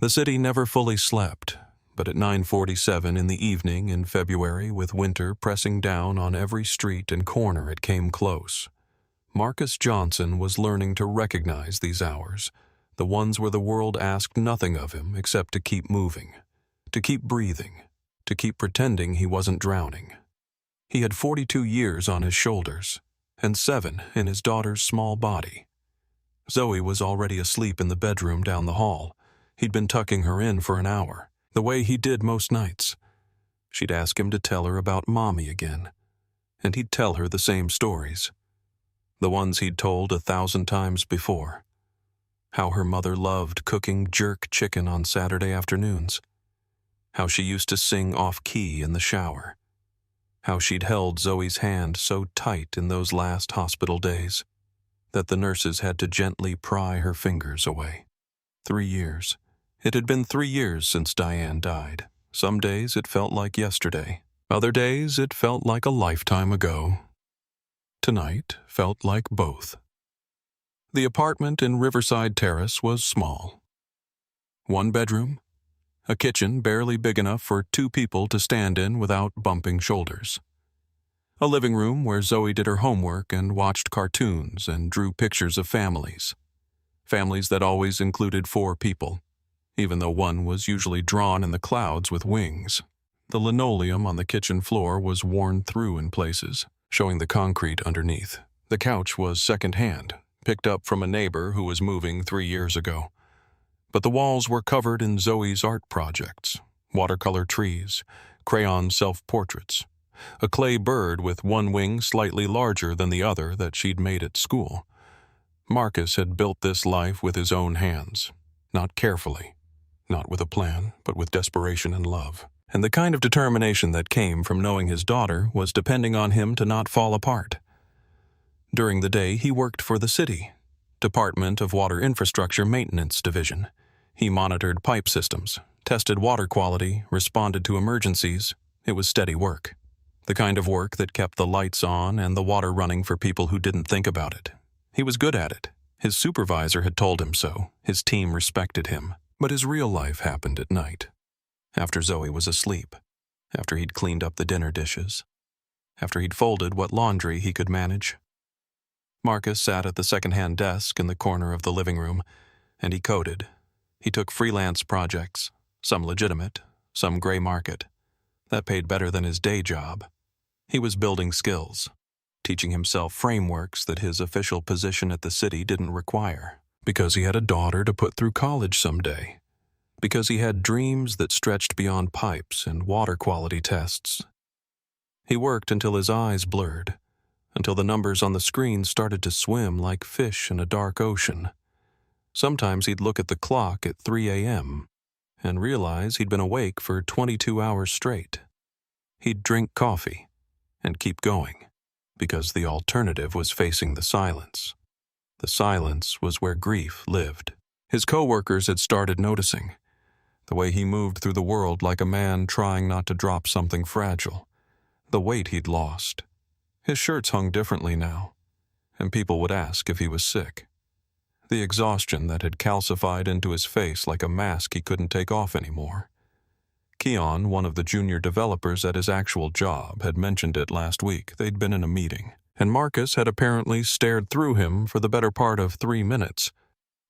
The city never fully slept, but at 9:47 in the evening in February, with winter pressing down on every street and corner it came close, Marcus Johnson was learning to recognize these hours, the ones where the world asked nothing of him except to keep moving, to keep breathing, to keep pretending he wasn't drowning. He had 42 years on his shoulders, and 7 in his daughter's small body. Zoe was already asleep in the bedroom down the hall. He'd been tucking her in for an hour, the way he did most nights. She'd ask him to tell her about Mommy again, and he'd tell her the same stories, the ones he'd told 1,000 times before. How her mother loved cooking jerk chicken on Saturday afternoons. How she used to sing off-key in the shower. How she'd held Zoe's hand so tight in those last hospital days that the nurses had to gently pry her fingers away. 3 years. It had been 3 years since Diane died. Some days it felt like yesterday. Other days it felt like a lifetime ago. Tonight felt like both. The apartment in Riverside Terrace was small. 1 bedroom, a kitchen barely big enough for 2 people to stand in without bumping shoulders. A living room where Zoe did her homework and watched cartoons and drew pictures of families. Families that always included 4 people, even though one was usually drawn in the clouds with wings. The linoleum on the kitchen floor was worn through in places, showing the concrete underneath. The couch was second-hand, picked up from a neighbor who was moving 3 years ago. But the walls were covered in Zoe's art projects, watercolor trees, crayon self-portraits, a clay bird with one wing slightly larger than the other that she'd made at school. Marcus had built this life with his own hands, not carefully, not with a plan, but with desperation and love. And the kind of determination that came from knowing his daughter was depending on him to not fall apart. During the day, he worked for the city, Department of Water Infrastructure Maintenance Division. He monitored pipe systems, tested water quality, responded to emergencies. It was steady work. The kind of work that kept the lights on and the water running for people who didn't think about it. He was good at it. His supervisor had told him so. His team respected him. But his real life happened at night, after Zoe was asleep, after he'd cleaned up the dinner dishes, after he'd folded what laundry he could manage. Marcus sat at the second-hand desk in the corner of the living room, and he coded. He took freelance projects, some legitimate, some gray market. That paid better than his day job. He was building skills, teaching himself frameworks that his official position at the city didn't require, because he had a daughter to put through college someday, because he had dreams that stretched beyond pipes and water quality tests. He worked until his eyes blurred, until the numbers on the screen started to swim like fish in a dark ocean. Sometimes he'd look at the clock at 3 a.m. and realize he'd been awake for 22 hours straight. He'd drink coffee and keep going, because the alternative was facing the silence. The silence was where grief lived. His co-workers had started noticing the way he moved through the world like a man trying not to drop something fragile, the weight he'd lost. His shirts hung differently now, and people would ask if he was sick. The exhaustion that had calcified into his face like a mask he couldn't take off anymore. Keon, one of the junior developers at his actual job, had mentioned it last week. They'd been in a meeting, and Marcus had apparently stared through him for the better part of 3 minutes,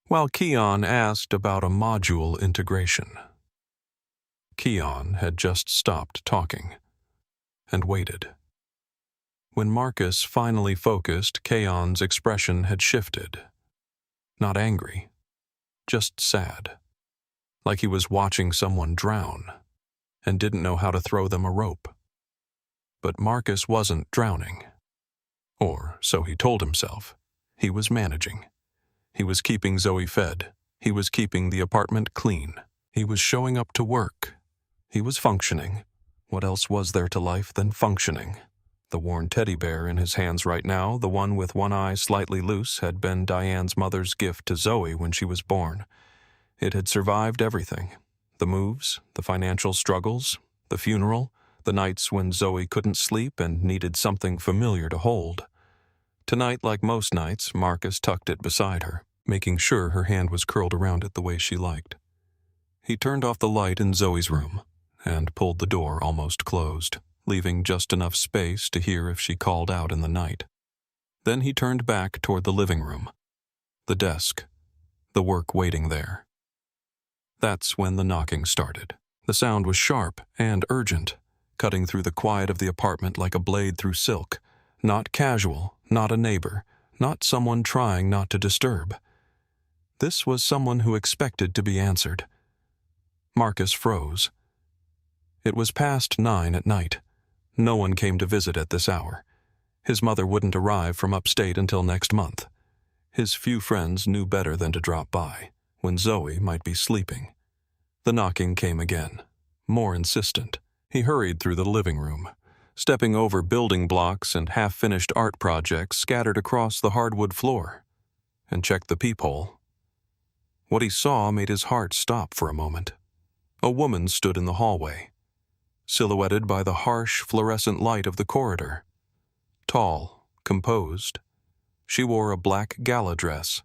while Keon asked about a module integration. Keon had just stopped talking, and waited. When Marcus finally focused, Keon's expression had shifted. Not angry, just sad, like he was watching someone drown and didn't know how to throw them a rope. But Marcus wasn't drowning. Or so he told himself. He was managing. He was keeping Zoe fed. He was keeping the apartment clean. He was showing up to work. He was functioning. What else was there to life than functioning? The worn teddy bear in his hands right now, the one with one eye slightly loose, had been Diane's mother's gift to Zoe when she was born. It had survived everything. The moves, the financial struggles, the funeral, the nights when Zoe couldn't sleep and needed something familiar to hold. Tonight, like most nights, Marcus tucked it beside her, making sure her hand was curled around it the way she liked. He turned off the light in Zoe's room and pulled the door almost closed, leaving just enough space to hear if she called out in the night. Then he turned back toward the living room, the desk, the work waiting there. That's when the knocking started. The sound was sharp and urgent, cutting through the quiet of the apartment like a blade through silk. Not casual, not a neighbor, not someone trying not to disturb. This was someone who expected to be answered. Marcus froze. It was past 9 at night. No one came to visit at this hour. His mother wouldn't arrive from upstate until next month. His few friends knew better than to drop by, when Zoe might be sleeping. The knocking came again, more insistent. He hurried through the living room, stepping over building blocks and half-finished art projects scattered across the hardwood floor, and checked the peephole. What he saw made his heart stop for a moment. A woman stood in the hallway, silhouetted by the harsh, fluorescent light of the corridor. Tall, composed, she wore a black gala dress,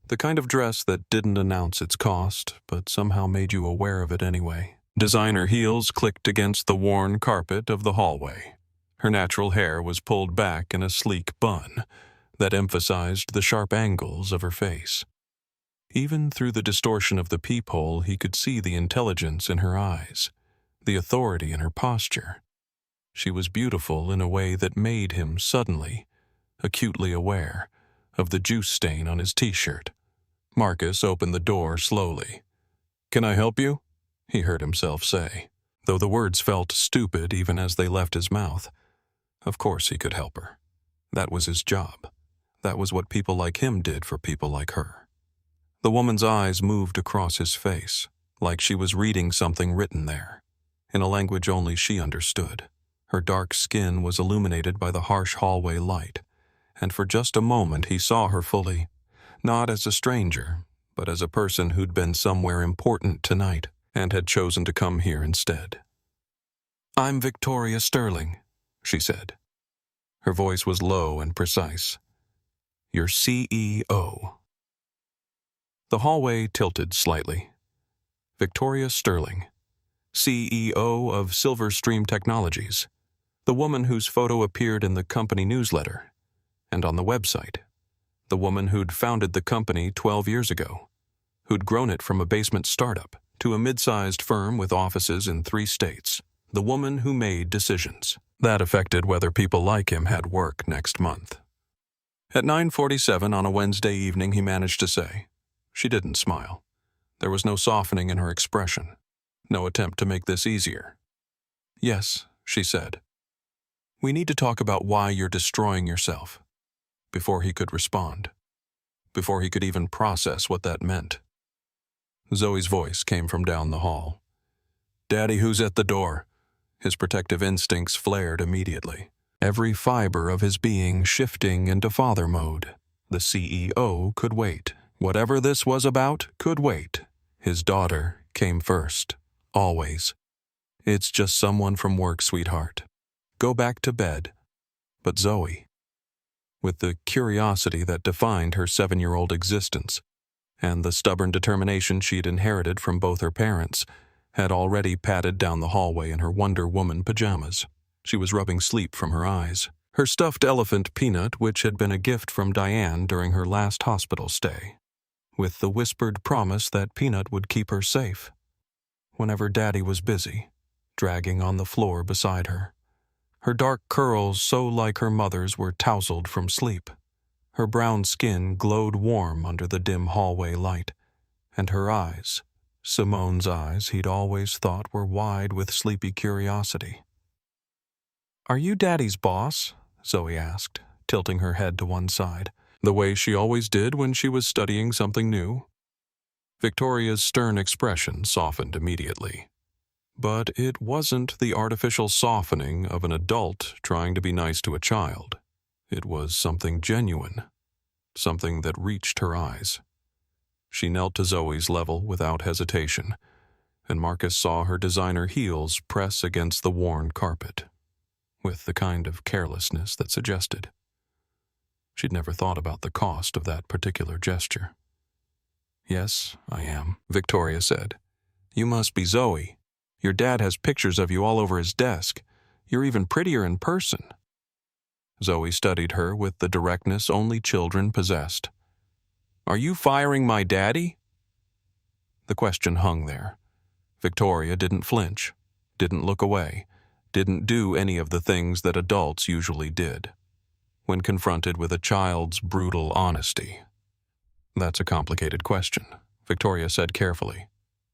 the kind of dress that didn't announce its cost, but somehow made you aware of it anyway. Designer heels clicked against the worn carpet of the hallway. Her natural hair was pulled back in a sleek bun that emphasized the sharp angles of her face. Even through the distortion of the peephole, he could see the intelligence in her eyes, the authority in her posture. She was beautiful in a way that made him suddenly, acutely aware of the juice stain on his t-shirt. Marcus opened the door slowly. "Can I help you?" he heard himself say, though the words felt stupid even as they left his mouth. Of course he could help her. That was his job. That was what people like him did for people like her. The woman's eyes moved across his face, like she was reading something written there, in a language only she understood. Her dark skin was illuminated by the harsh hallway light, and for just a moment he saw her fully, not as a stranger, but as a person who'd been somewhere important tonight and had chosen to come here instead. "I'm Victoria Sterling," she said. Her voice was low and precise. "Your CEO." The hallway tilted slightly. Victoria Sterling, CEO of Silverstream Technologies, the woman whose photo appeared in the company newsletter and on the website, the woman who'd founded the company 12 years ago, who'd grown it from a basement startup to a mid-sized firm with offices in 3 states, the woman who made decisions that affected whether people like him had work next month. At 9:47 on a Wednesday evening, he managed to say. She didn't smile. There was no softening in her expression, no attempt to make this easier. "Yes," she said. "We need to talk about why you're destroying yourself." Before he could respond, before he could even process what that meant, Zoe's voice came from down the hall. "Daddy, who's at the door?" His protective instincts flared immediately, every fiber of his being shifting into father mode. The CEO could wait. Whatever this was about could wait. His daughter came first, always. "It's just someone from work, sweetheart. Go back to bed." But Zoe, with the curiosity that defined her 7-year-old existence, and the stubborn determination she'd inherited from both her parents, had already padded down the hallway in her Wonder Woman pajamas. She was rubbing sleep from her eyes. Her stuffed elephant Peanut, which had been a gift from Diane during her last hospital stay, with the whispered promise that Peanut would keep her safe whenever Daddy was busy, dragging on the floor beside her. Her dark curls, so like her mother's, were tousled from sleep. Her brown skin glowed warm under the dim hallway light, and her eyes, Simone's eyes he'd always thought were wide with sleepy curiosity. "Are you Daddy's boss?" Zoe asked, tilting her head to one side, the way she always did when she was studying something new. Victoria's stern expression softened immediately. But it wasn't the artificial softening of an adult trying to be nice to a child. It was something genuine, something that reached her eyes. She knelt to Zoe's level without hesitation, and Marcus saw her designer heels press against the worn carpet, with the kind of carelessness that suggested. She'd never thought about the cost of that particular gesture. "Yes, I am," Victoria said. "You must be Zoe. Your dad has pictures of you all over his desk. You're even prettier in person." Zoe studied her with the directness only children possessed. "Are you firing my daddy?" The question hung there. Victoria didn't flinch, didn't look away, didn't do any of the things that adults usually did when confronted with a child's brutal honesty. "That's a complicated question," Victoria said carefully.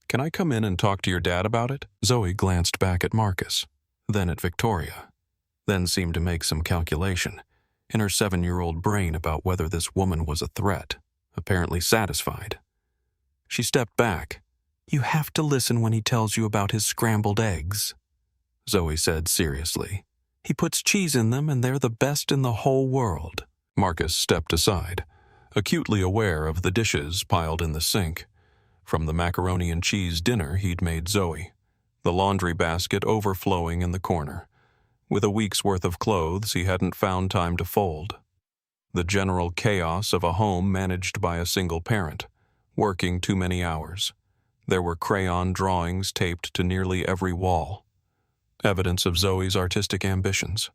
"Can I come in and talk to your dad about it?" Zoe glanced back at Marcus, then at Victoria, then seemed to make some calculation in her 7-year-old brain about whether this woman was a threat, apparently satisfied. She stepped back. "You have to listen when he tells you about his scrambled eggs," Zoe said seriously. "He puts cheese in them and they're the best in the whole world." Marcus stepped aside, acutely aware of the dishes piled in the sink, from the macaroni and cheese dinner he'd made Zoe, the laundry basket overflowing in the corner, with a week's worth of clothes he hadn't found time to fold, the general chaos of a home managed by a single parent, working too many hours. There were crayon drawings taped to nearly every wall, evidence of Zoe's artistic ambitions.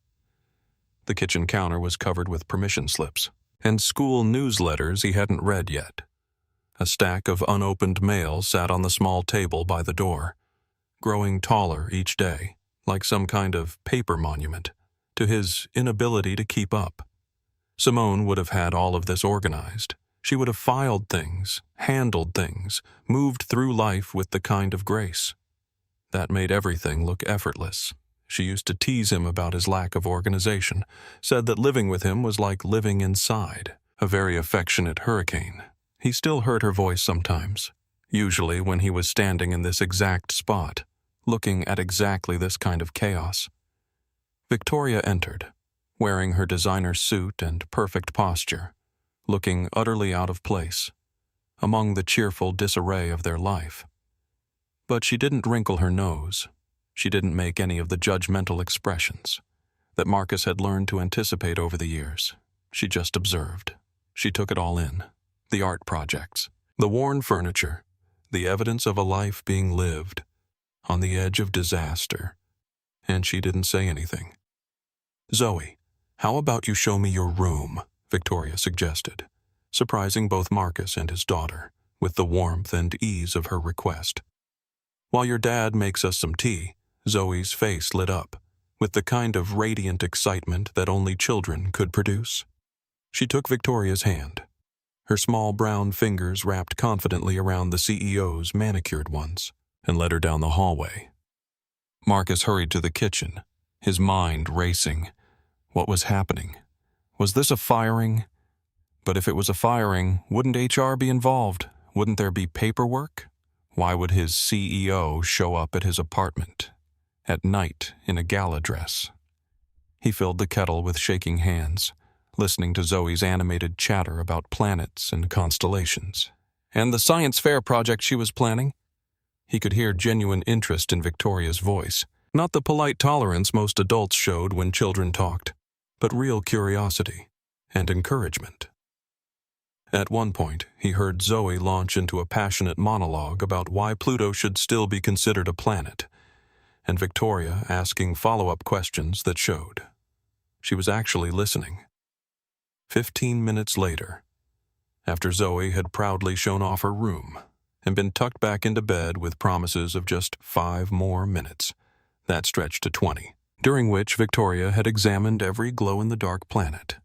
The kitchen counter was covered with permission slips and school newsletters he hadn't read yet. A stack of unopened mail sat on the small table by the door, growing taller each day, like some kind of paper monument to his inability to keep up. Simone would have had all of this organized. She would have filed things, handled things, moved through life with the kind of grace. That made everything look effortless. She used to tease him about his lack of organization, said that living with him was like living inside a very affectionate hurricane. He still heard her voice sometimes, usually when he was standing in this exact spot, looking at exactly this kind of chaos. Victoria entered, wearing her designer suit and perfect posture, looking utterly out of place, among the cheerful disarray of their life. But she didn't wrinkle her nose. She didn't make any of the judgmental expressions that Marcus had learned to anticipate over the years. She just observed. She took it all in. The art projects, the worn furniture, the evidence of a life being lived on the edge of disaster. And she didn't say anything. "Zoe, how about you show me your room?" Victoria suggested, surprising both Marcus and his daughter with the warmth and ease of her request. "While your dad makes us some tea," Zoe's face lit up with the kind of radiant excitement that only children could produce. She took Victoria's hand, her small brown fingers wrapped confidently around the CEO's manicured ones, and led her down the hallway. Marcus hurried to the kitchen, his mind racing. What was happening? Was this a firing? But if it was a firing, wouldn't HR be involved? Wouldn't there be paperwork? Why would his CEO show up at his apartment at night in a gala dress? He filled the kettle with shaking hands, listening to Zoe's animated chatter about planets and constellations, and the science fair project she was planning. He could hear genuine interest in Victoria's voice, not the polite tolerance most adults showed when children talked, but real curiosity and encouragement. At one point, he heard Zoe launch into a passionate monologue about why Pluto should still be considered a planet, and Victoria asking follow-up questions that showed she was actually listening. 15 minutes later, after Zoe had proudly shown off her room and been tucked back into bed with promises of just 5 more minutes, that stretched to 20, during which Victoria had examined every glow-in-the-dark planet,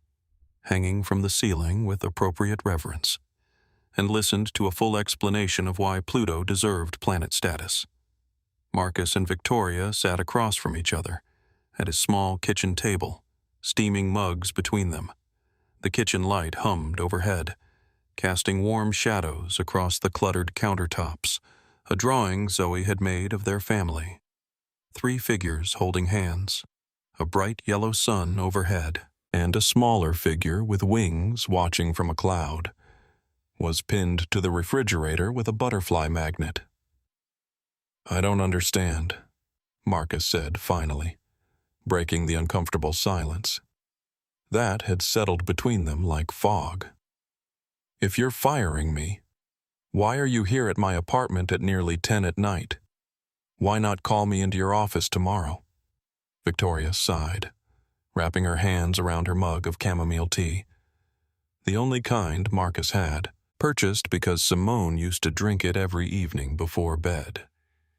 hanging from the ceiling with appropriate reverence, and listened to a full explanation of why Pluto deserved planet status. Marcus and Victoria sat across from each other at his small kitchen table, steaming mugs between them. The kitchen light hummed overhead, casting warm shadows across the cluttered countertops, a drawing Zoe had made of their family. 3 figures holding hands, a bright yellow sun overhead, and a smaller figure with wings watching from a cloud was pinned to the refrigerator with a butterfly magnet. "I don't understand," Marcus said finally, breaking the uncomfortable silence. That had settled between them like fog. "If you're firing me, Why are you here at my apartment at nearly 10 at night? Why not call me into your office tomorrow?" Victoria sighed, wrapping her hands around her mug of chamomile tea. The only kind Marcus had, purchased because Simone used to drink it every evening before bed.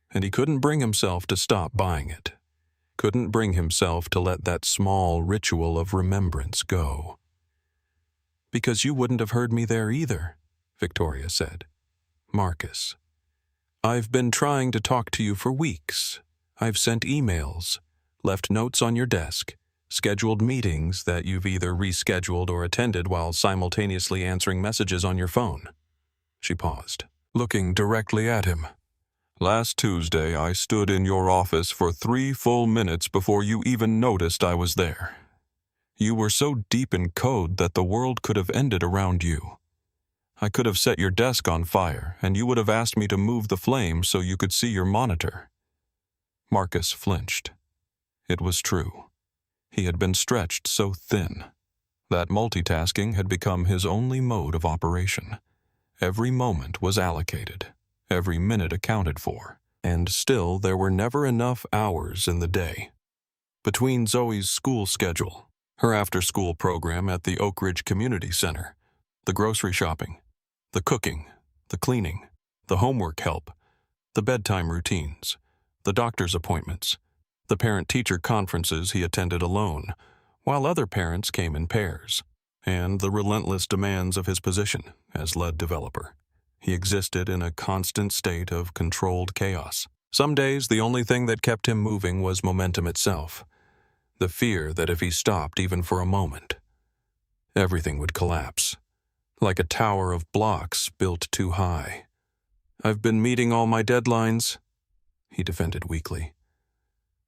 And he couldn't bring himself to stop buying it. Couldn't bring himself to let that small ritual of remembrance go. "Because you wouldn't have heard me there either," Victoria said. "Marcus, I've been trying to talk to you for weeks. I've sent emails, left notes on your desk, scheduled meetings that you've either rescheduled or attended while simultaneously answering messages on your phone." She paused, looking directly at him. "Last Tuesday, I stood in your office for 3 full minutes before you even noticed I was there. You were so deep in code that the world could have ended around you. I could have set your desk on fire, and you would have asked me to move the flame so you could see your monitor." Marcus flinched. It was true. He had been stretched so thin that multitasking had become his only mode of operation. Every moment was allocated, every minute accounted for, and still there were never enough hours in the day. Between Zoe's school schedule, her after-school program at the Oak Ridge Community Center, the grocery shopping, the cooking, the cleaning, the homework help, the bedtime routines, the doctor's appointments, the parent-teacher conferences he attended alone, while other parents came in pairs, and the relentless demands of his position as lead developer. He existed in a constant state of controlled chaos. Some days the only thing that kept him moving was momentum itself, the fear that if he stopped even for a moment, everything would collapse, like a tower of blocks built too high. "I've been meeting all my deadlines," he defended weakly,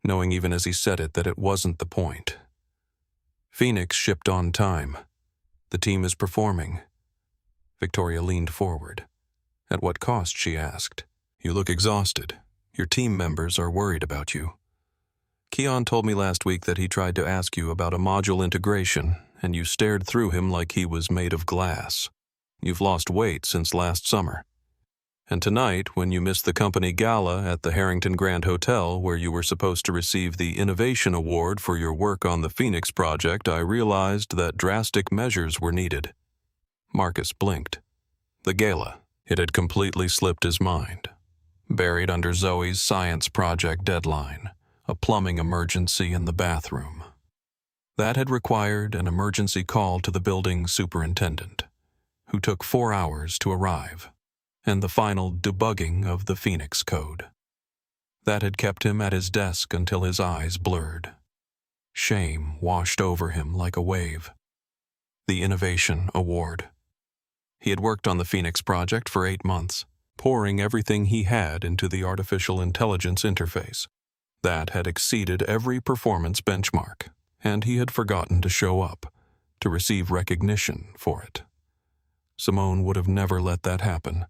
knowing even as he said it that it wasn't the point. Phoenix shipped on time. The team is performing. Victoria leaned forward. "At what cost?" she asked. "You look exhausted. Your team members are worried about you. Keon told me last week that he tried to ask you about a module integration, and you stared through him like he was made of glass. You've lost weight since last summer. And tonight, when you missed the company gala at the Harrington Grand Hotel where you were supposed to receive the Innovation Award for your work on the Phoenix project, I realized that drastic measures were needed." Marcus blinked. The gala. It had completely slipped his mind. Buried under Zoe's science project deadline, a plumbing emergency in the bathroom. That had required an emergency call to the building superintendent, who took 4 hours to arrive, and the final debugging of the Phoenix code. That had kept him at his desk until his eyes blurred. Shame washed over him like a wave. The Innovation Award. He had worked on the Phoenix project for 8 months, pouring everything he had into the artificial intelligence interface. That had exceeded every performance benchmark, and he had forgotten to show up, to receive recognition for it. Simone would have never let that happen.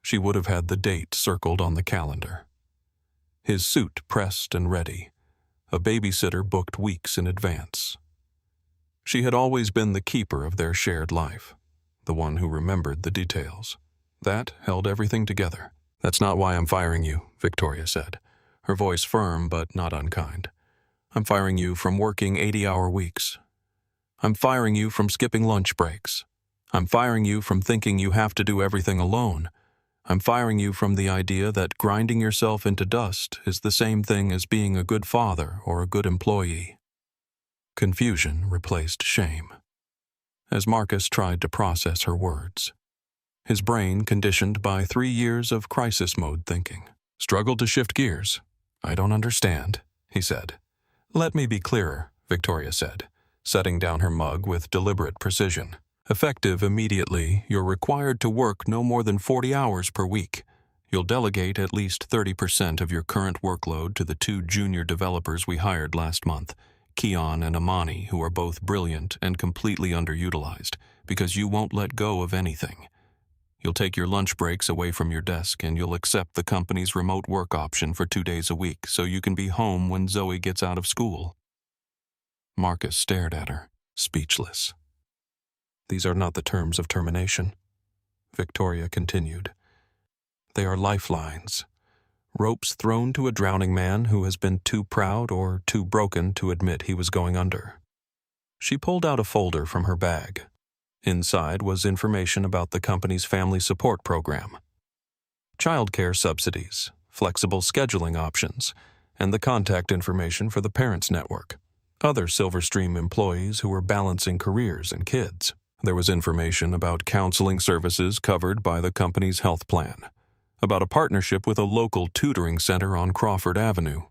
She would have had the date circled on the calendar. His suit pressed and ready, a babysitter booked weeks in advance. She had always been the keeper of their shared life, the one who remembered the details. That held everything together. "That's not why I'm firing you," Victoria said, her voice firm but not unkind. "I'm firing you from working 80-hour weeks. I'm firing you from skipping lunch breaks. I'm firing you from thinking you have to do everything alone. I'm firing you from the idea that grinding yourself into dust is the same thing as being a good father or a good employee." Confusion replaced shame, as Marcus tried to process her words. His brain conditioned by 3 years of crisis mode thinking. Struggled to shift gears. "I don't understand," he said. "Let me be clearer," Victoria said, setting down her mug with deliberate precision. "Effective immediately, you're required to work no more than 40 hours per week. You'll delegate at least 30% of your current workload to the 2 junior developers we hired last month, Keon and Amani, who are both brilliant and completely underutilized, because you won't let go of anything. You'll take your lunch breaks away from your desk, and you'll accept the company's remote work option for 2 days a week so you can be home when Zoe gets out of school." Marcus stared at her, speechless. "These are not the terms of termination," Victoria continued, They are lifelines. Ropes thrown to a drowning man who has been too proud or too broken to admit he was going under. She pulled out a folder from her bag. Inside was information about the company's family support program, childcare subsidies, flexible scheduling options, and the contact information for the Parents Network, other Silverstream employees who were balancing careers and kids. There was information about counseling services covered by the company's health plan, about a partnership with a local tutoring center on Crawford Avenue,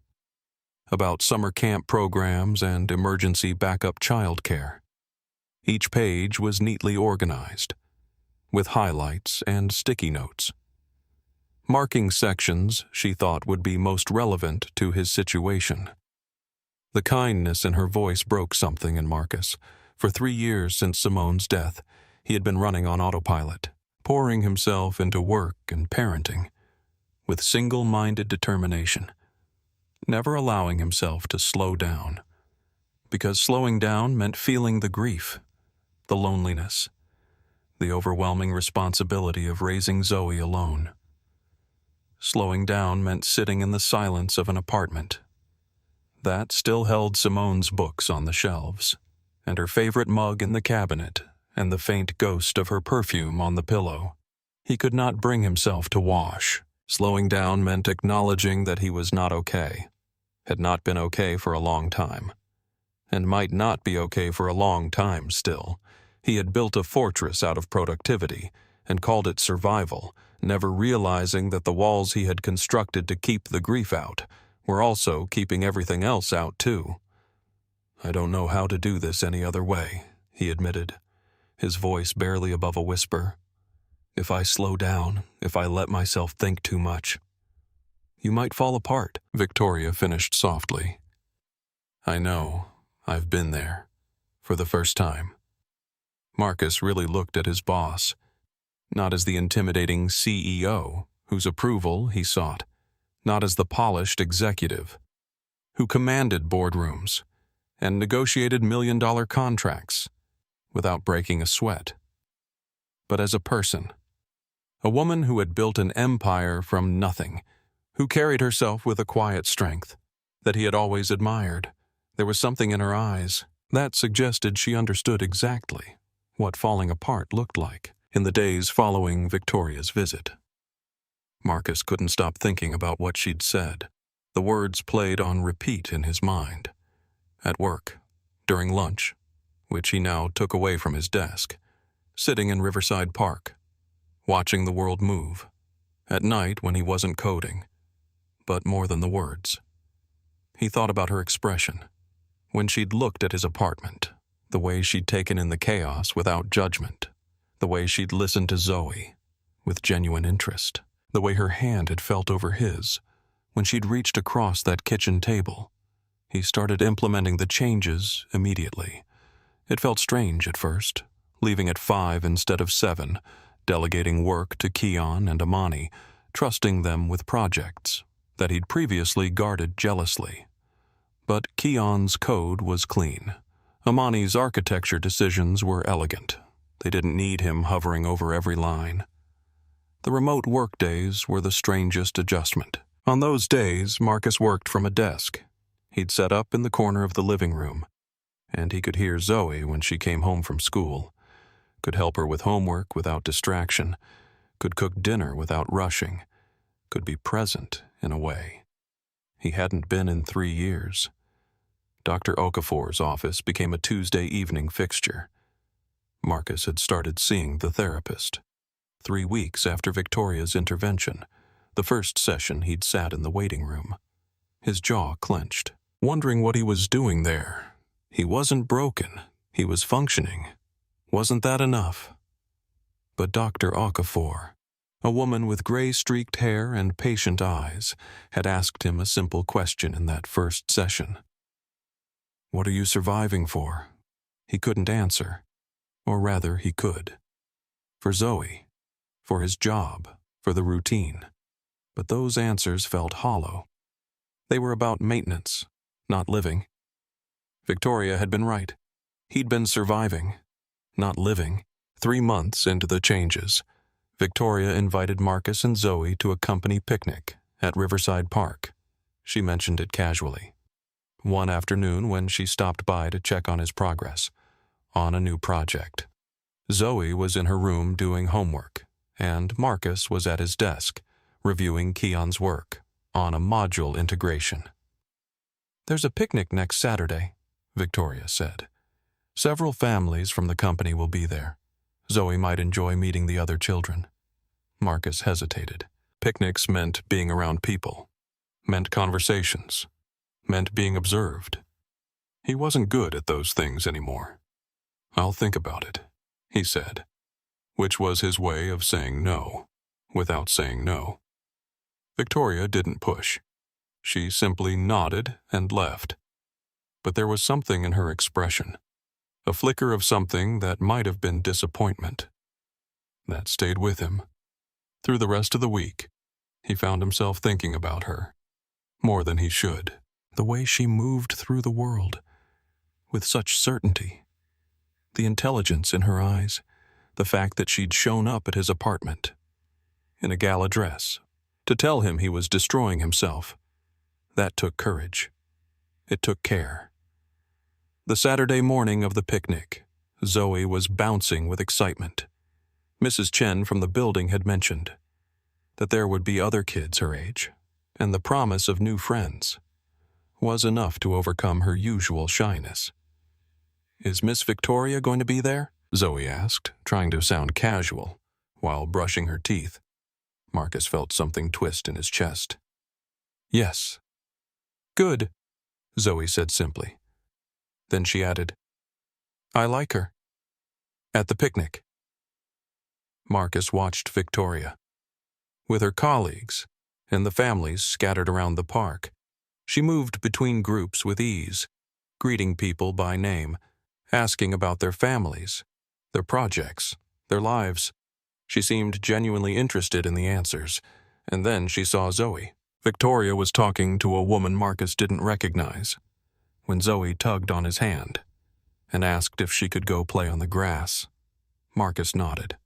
about summer camp programs and emergency backup childcare. Each page was neatly organized, with highlights and sticky notes, marking sections she thought would be most relevant to his situation. The kindness in her voice broke something in Marcus. For 3 years since Simone's death, he had been running on autopilot, pouring himself into work and parenting, with single-minded determination, never allowing himself to slow down, because slowing down meant feeling the grief, the loneliness, the overwhelming responsibility of raising Zoe alone. Slowing down meant sitting in the silence of an apartment that still held Simone's books on the shelves, and her favorite mug in the cabinet, and the faint ghost of her perfume on the pillow. He could not bring himself to wash. Slowing down meant acknowledging that he was not okay, had not been okay for a long time, and might not be okay for a long time still. He had built a fortress out of productivity and called it survival, never realizing that the walls he had constructed to keep the grief out were also keeping everything else out too. "I don't know how to do this any other way," he admitted, his voice barely above a whisper. "If I slow down, if I let myself think too much, you might fall apart," Victoria finished softly. "I know, I've been there, for the first time." Marcus really looked at his boss, not as the intimidating CEO whose approval he sought, not as the polished executive who commanded boardrooms and negotiated million-dollar contracts without breaking a sweat, but as a person, a woman who had built an empire from nothing, who carried herself with a quiet strength that he had always admired. There was something in her eyes that suggested she understood exactly what falling apart looked like. In the days following Victoria's visit, Marcus couldn't stop thinking about what she'd said. The words played on repeat in his mind. At work, during lunch, which he now took away from his desk, sitting in Riverside Park, watching the world move, at night when he wasn't coding, but more than the words. He thought about her expression, when she'd looked at his apartment, the way she'd taken in the chaos without judgment, the way she'd listened to Zoe with genuine interest, the way her hand had felt over his when she'd reached across that kitchen table. He started implementing the changes immediately. It felt strange at first, leaving at 5 instead of 7, delegating work to Keon and Amani, trusting them with projects that he'd previously guarded jealously. But Keon's code was clean. Amani's architecture decisions were elegant. They didn't need him hovering over every line. The remote work days were the strangest adjustment. On those days, Marcus worked from a desk he'd set up in the corner of the living room, and he could hear Zoe when she came home from school, could help her with homework without distraction, could cook dinner without rushing, could be present in a way he hadn't been in 3 years. Dr. Okafor's office became a Tuesday evening fixture. Marcus had started seeing the therapist. 3 weeks after Victoria's intervention, the first session he'd sat in the waiting room. His jaw clenched, wondering what he was doing there. He wasn't broken. He was functioning. Wasn't that enough? But Dr. Okafor, a woman with gray-streaked hair and patient eyes, had asked him a simple question in that first session. "What are you surviving for?" He couldn't answer. Or rather, he could. For Zoe, for his job, for the routine. But those answers felt hollow. They were about maintenance, not living. Victoria had been right. He'd been surviving, not living. 3 months into the changes, Victoria invited Marcus and Zoe to a company picnic at Riverside Park. She mentioned it casually. One afternoon when she stopped by to check on his progress on a new project. Zoe was in her room doing homework, and Marcus was at his desk, reviewing Keon's work on a module integration. "There's a picnic next Saturday," Victoria said. "Several families from the company will be there. Zoe might enjoy meeting the other children." Marcus hesitated. Picnics meant being around people, meant conversations, meant being observed. He wasn't good at those things anymore. "I'll think about it," he said, which was his way of saying no, without saying no. Victoria didn't push. She simply nodded and left. But there was something in her expression, a flicker of something that might have been disappointment, that stayed with him. Through the rest of the week, he found himself thinking about her, more than he should. The way she moved through the world, with such certainty. The intelligence in her eyes, the fact that she'd shown up at his apartment, in a gala dress, to tell him he was destroying himself. That took courage. It took care. The Saturday morning of the picnic, Zoe was bouncing with excitement. Mrs. Chen from the building had mentioned that there would be other kids her age, and the promise of new friends was enough to overcome her usual shyness. "Is Miss Victoria going to be there?" Zoe asked, trying to sound casual, while brushing her teeth. Marcus felt something twist in his chest. "Yes." "Good," Zoe said simply. Then she added, "I like her." "At the picnic." Marcus watched Victoria. With her colleagues and the families scattered around the park, she moved between groups with ease, greeting people by name, asking about their families, their projects, their lives. She seemed genuinely interested in the answers, and then she saw Zoe. Victoria was talking to a woman Marcus didn't recognize, when Zoe tugged on his hand and asked if she could go play on the grass. Marcus nodded,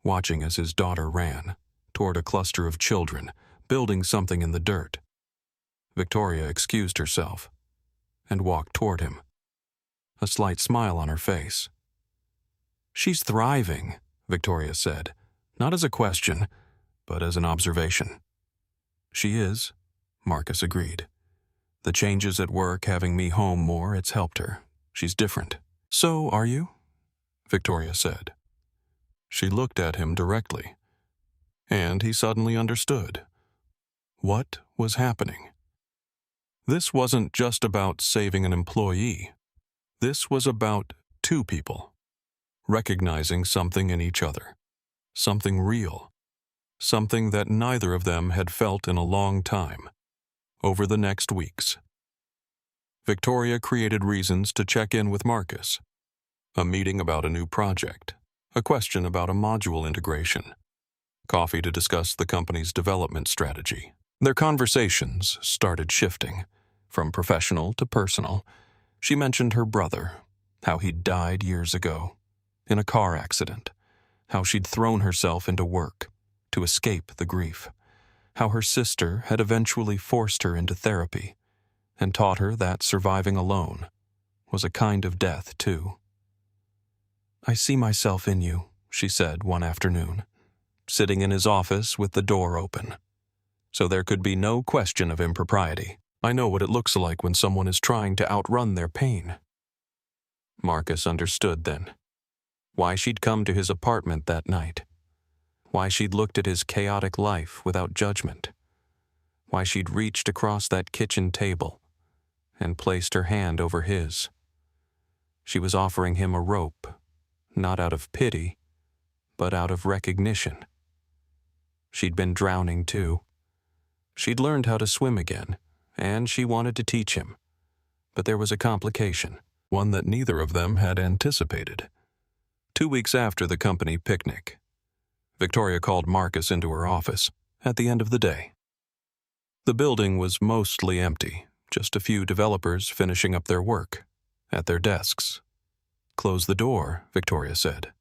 watching as his daughter ran toward a cluster of children building something in the dirt. Victoria excused herself and walked toward him, a slight smile on her face. "She's thriving," Victoria said, not as a question, but as an observation. "She is," Marcus agreed. "The changes at work having me home more, it's helped her. She's different." "So are you?" Victoria said. She looked at him directly, and he suddenly understood. What was happening? This wasn't just about saving an employee. This was about two people, recognizing something in each other, something real, something that neither of them had felt in a long time. Over the next weeks, Victoria created reasons to check in with Marcus. A meeting about a new project, a question about a module integration, coffee to discuss the company's development strategy. Their conversations started shifting, from professional to personal. She mentioned her brother, how he'd died years ago, in a car accident, how she'd thrown herself into work to escape the grief, how her sister had eventually forced her into therapy and taught her that surviving alone was a kind of death, too. "I see myself in you," she said one afternoon, sitting in his office with the door open, so there could be no question of impropriety. "I know what it looks like when someone is trying to outrun their pain." Marcus understood then why she'd come to his apartment that night, why she'd looked at his chaotic life without judgment, why she'd reached across that kitchen table and placed her hand over his. She was offering him a rope, not out of pity, but out of recognition. She'd been drowning too. She'd learned how to swim again, and she wanted to teach him. But there was a complication, one that neither of them had anticipated. 2 weeks after the company picnic, Victoria called Marcus into her office at the end of the day. The building was mostly empty, just a few developers finishing up their work at their desks. "Close the door," Victoria said.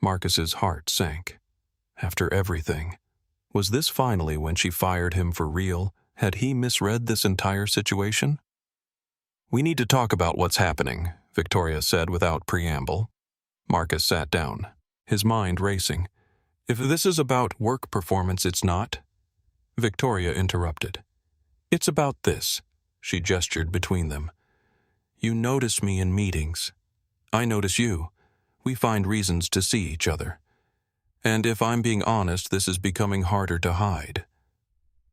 Marcus's heart sank. After everything, was this finally when she fired him for real? Had he misread this entire situation? "We need to talk about what's happening," Victoria said without preamble. Marcus sat down, his mind racing. "If this is about work performance, it's not." Victoria interrupted. "It's about this." She gestured between them. "You notice me in meetings. I notice you. We find reasons to see each other. And if I'm being honest, this is becoming harder to hide."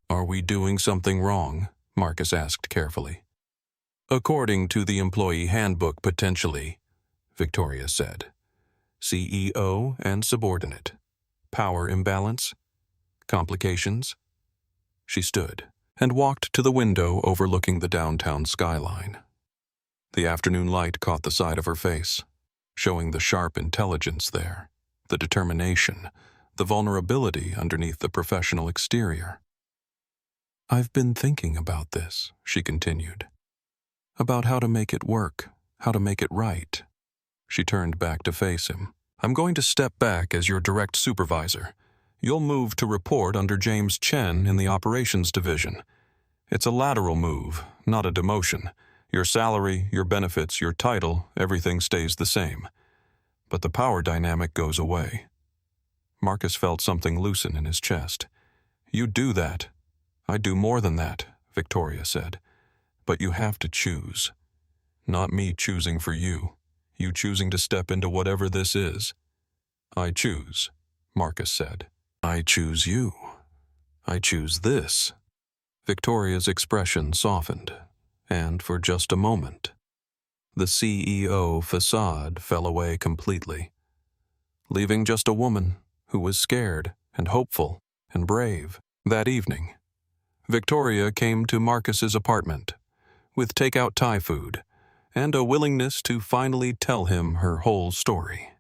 "Are we doing something wrong?" Marcus asked carefully. "According to the employee handbook, potentially," Victoria said. "CEO and subordinate. Power imbalance. Complications." She stood and walked to the window overlooking the downtown skyline. The afternoon light caught the side of her face, showing the sharp intelligence there, the determination, the vulnerability underneath the professional exterior. "I've been thinking about this," she continued. "About how to make it work, how to make it right." She turned back to face him. "I'm going to step back as your direct supervisor. You'll move to report under James Chen in the operations division. It's a lateral move, not a demotion. Your salary, your benefits, your title, everything stays the same. But the power dynamic goes away." Marcus felt something loosen in his chest. "You do that. I do more than that," Victoria said. "But you have to choose. Not me choosing for you. You choosing to step into whatever this is." "I choose," Marcus said. "I choose you. I choose this." Victoria's expression softened, and for just a moment, the CEO facade fell away completely, leaving just a woman who was scared and hopeful and brave. That evening, Victoria came to Marcus's apartment with takeout Thai food and a willingness to finally tell him her whole story.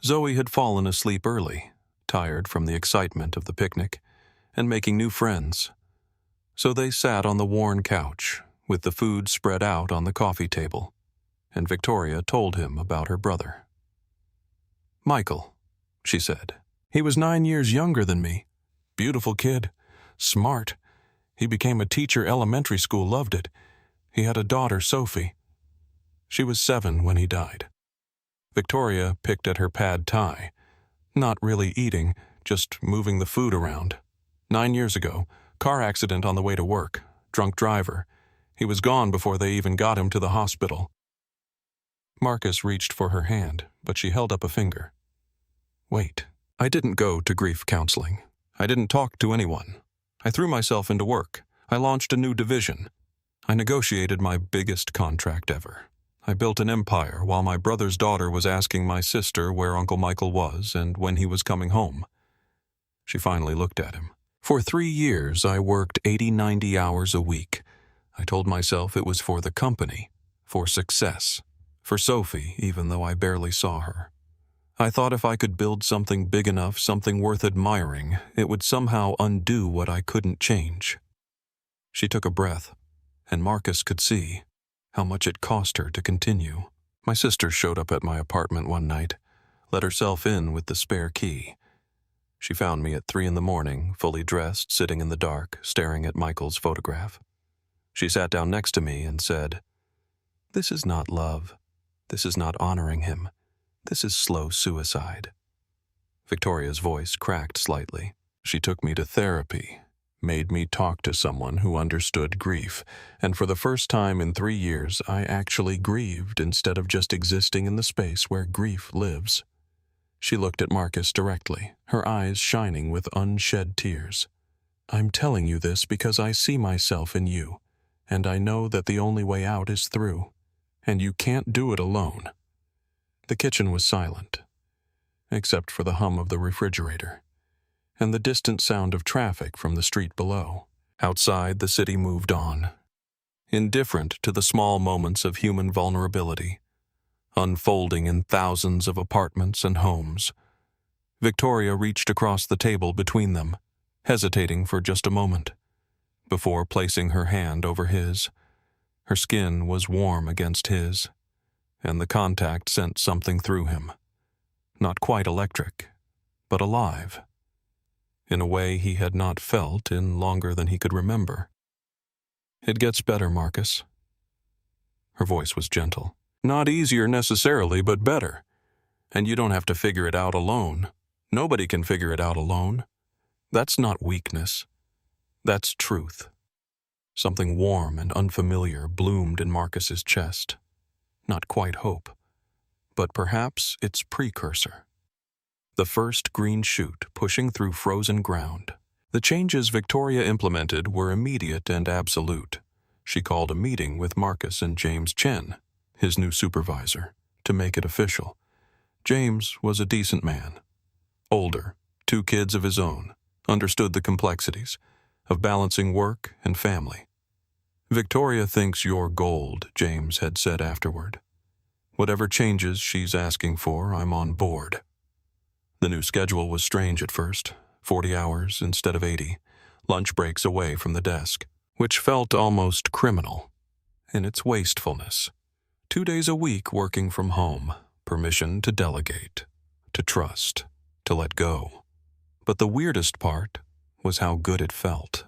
Zoe had fallen asleep early, tired from the excitement of the picnic and making new friends. So they sat on the worn couch, with the food spread out on the coffee table, and Victoria told him about her brother. "Michael," she said. "He was 9 years younger than me. Beautiful kid. Smart. He became a teacher elementary school, loved it. He had a daughter, Sophie. She was 7 when he died." Victoria picked at her pad thai, not really eating, just moving the food around. 9 years ago, car accident on the way to work, drunk driver. He was gone before they even got him to the hospital. Marcus reached for her hand, but she held up a finger. "Wait, I didn't go to grief counseling. I didn't talk to anyone. I threw myself into work. I launched a new division. I negotiated my biggest contract ever. I built an empire while my brother's daughter was asking my sister where Uncle Michael was and when he was coming home." She finally looked at him. "For 3 years, I worked 80-90 hours a week. I told myself it was for the company, for success, for Sophie, even though I barely saw her. I thought if I could build something big enough, something worth admiring, it would somehow undo what I couldn't change." She took a breath, and Marcus could see how much it cost her to continue. "My sister showed up at my apartment one night, let herself in with the spare key. She found me at 3 a.m, fully dressed, sitting in the dark, staring at Michael's photograph. She sat down next to me and said, 'This is not love. This is not honoring him. This is slow suicide.'" Victoria's voice cracked slightly. "She took me to therapy, made me talk to someone who understood grief, and for the first time in 3 years, I actually grieved instead of just existing in the space where grief lives." She looked at Marcus directly, her eyes shining with unshed tears. "I'm telling you this because I see myself in you, and I know that the only way out is through, and you can't do it alone." The kitchen was silent, except for the hum of the refrigerator and the distant sound of traffic from the street below. Outside, the city moved on, indifferent to the small moments of human vulnerability, unfolding in thousands of apartments and homes. Victoria reached across the table between them, hesitating for just a moment, before placing her hand over his. Her skin was warm against his, and the contact sent something through him. Not quite electric, but alive, in a way he had not felt in longer than he could remember. "It gets better, Marcus." Her voice was gentle. "Not easier necessarily, but better. And you don't have to figure it out alone. Nobody can figure it out alone. That's not weakness. That's truth." Something warm and unfamiliar bloomed in Marcus's chest. Not quite hope, but perhaps its precursor. The first green shoot pushing through frozen ground. The changes Victoria implemented were immediate and absolute. She called a meeting with Marcus and James Chen, his new supervisor, to make it official. James was a decent man. Older, 2 kids of his own, understood the complexities of balancing work and family. "Victoria thinks you're gold," James had said afterward. "Whatever changes she's asking for, I'm on board." The new schedule was strange at first, 40 hours instead of 80, lunch breaks away from the desk, which felt almost criminal in its wastefulness. 2 days a week working from home, permission to delegate, to trust, to let go. But the weirdest part was how good it felt.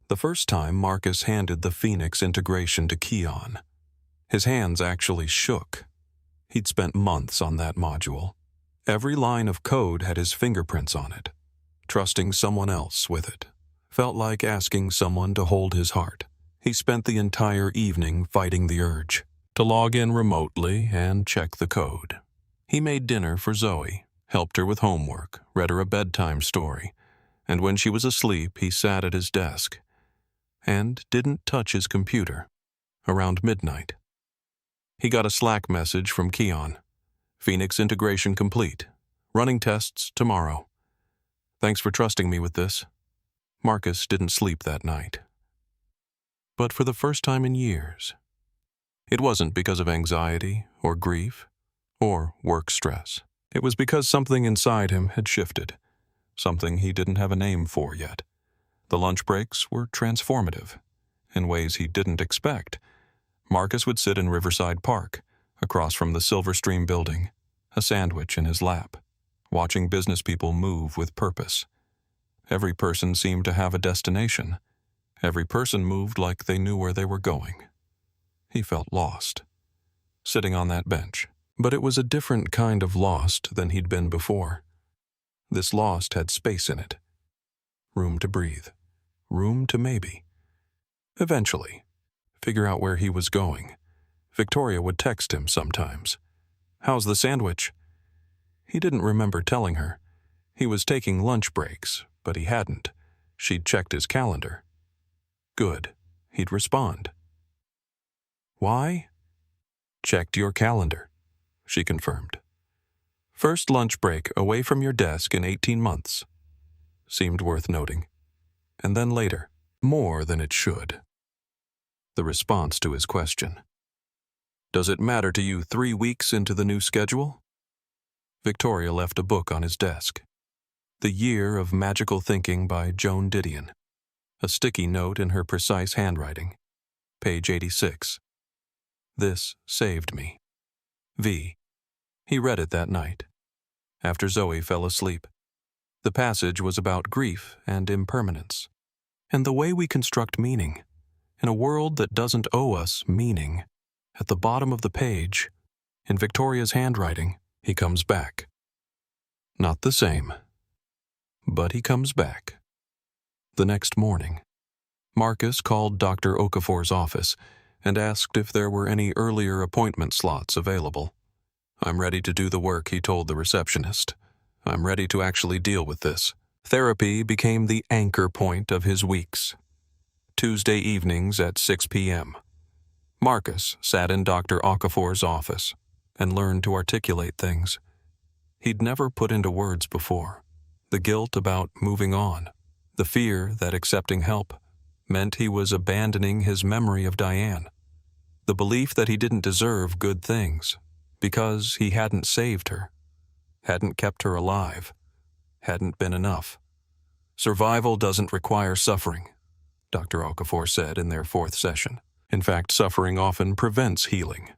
The first time Marcus handed the Phoenix integration to Keon, his hands actually shook. He'd spent months on that module. Every line of code had his fingerprints on it. Trusting someone else with it felt like asking someone to hold his heart. He spent the entire evening fighting the urge to log in remotely and check the code. He made dinner for Zoe, helped her with homework, read her a bedtime story, and when she was asleep, he sat at his desk and didn't touch his computer. Around midnight, he got a Slack message from Keon. "Phoenix integration complete. Running tests tomorrow. Thanks for trusting me with this." Marcus didn't sleep that night. But for the first time in years, it wasn't because of anxiety or grief or work stress. It was because something inside him had shifted, something he didn't have a name for yet. The lunch breaks were transformative in ways he didn't expect. Marcus would sit in Riverside Park, across from the Silverstream building, a sandwich in his lap, watching business people move with purpose. Every person seemed to have a destination. Every person moved like they knew where they were going. He felt lost, sitting on that bench. But it was a different kind of lost than he'd been before. This lost had space in it. Room to breathe. Room to maybe. Eventually, figure out where he was going. Victoria would text him sometimes. "How's the sandwich?" He didn't remember telling her. He was taking lunch breaks, but he hadn't. She'd checked his calendar. "Good," he'd respond. "Why?" "Checked your calendar," she confirmed. "First lunch break away from your desk in 18 months. Seemed worth noting. And then later, more than it should. The response to his question. "Does it matter to you 3 weeks into the new schedule?" Victoria left a book on his desk. The Year of Magical Thinking by Joan Didion. A sticky note in her precise handwriting. Page 86. "This saved me. V." He read it that night, after Zoe fell asleep. The passage was about grief and impermanence, and the way we construct meaning. In a world that doesn't owe us meaning, at the bottom of the page, in Victoria's handwriting, he comes back. Not the same, but he comes back. The next morning, Marcus called Dr. Okafor's office and asked if there were any earlier appointment slots available. "I'm ready to do the work," he told the receptionist. "I'm ready to actually deal with this." Therapy became the anchor point of his weeks. Tuesday evenings at 6 p.m. Marcus sat in Dr. Okafor's office and learned to articulate things he'd never put into words before. The guilt about moving on, the fear that accepting help meant he was abandoning his memory of Diane, the belief that he didn't deserve good things because he hadn't saved her, hadn't kept her alive, hadn't been enough. "Survival doesn't require suffering," Dr. Okafor said in their 4th session. In fact, suffering often prevents healing.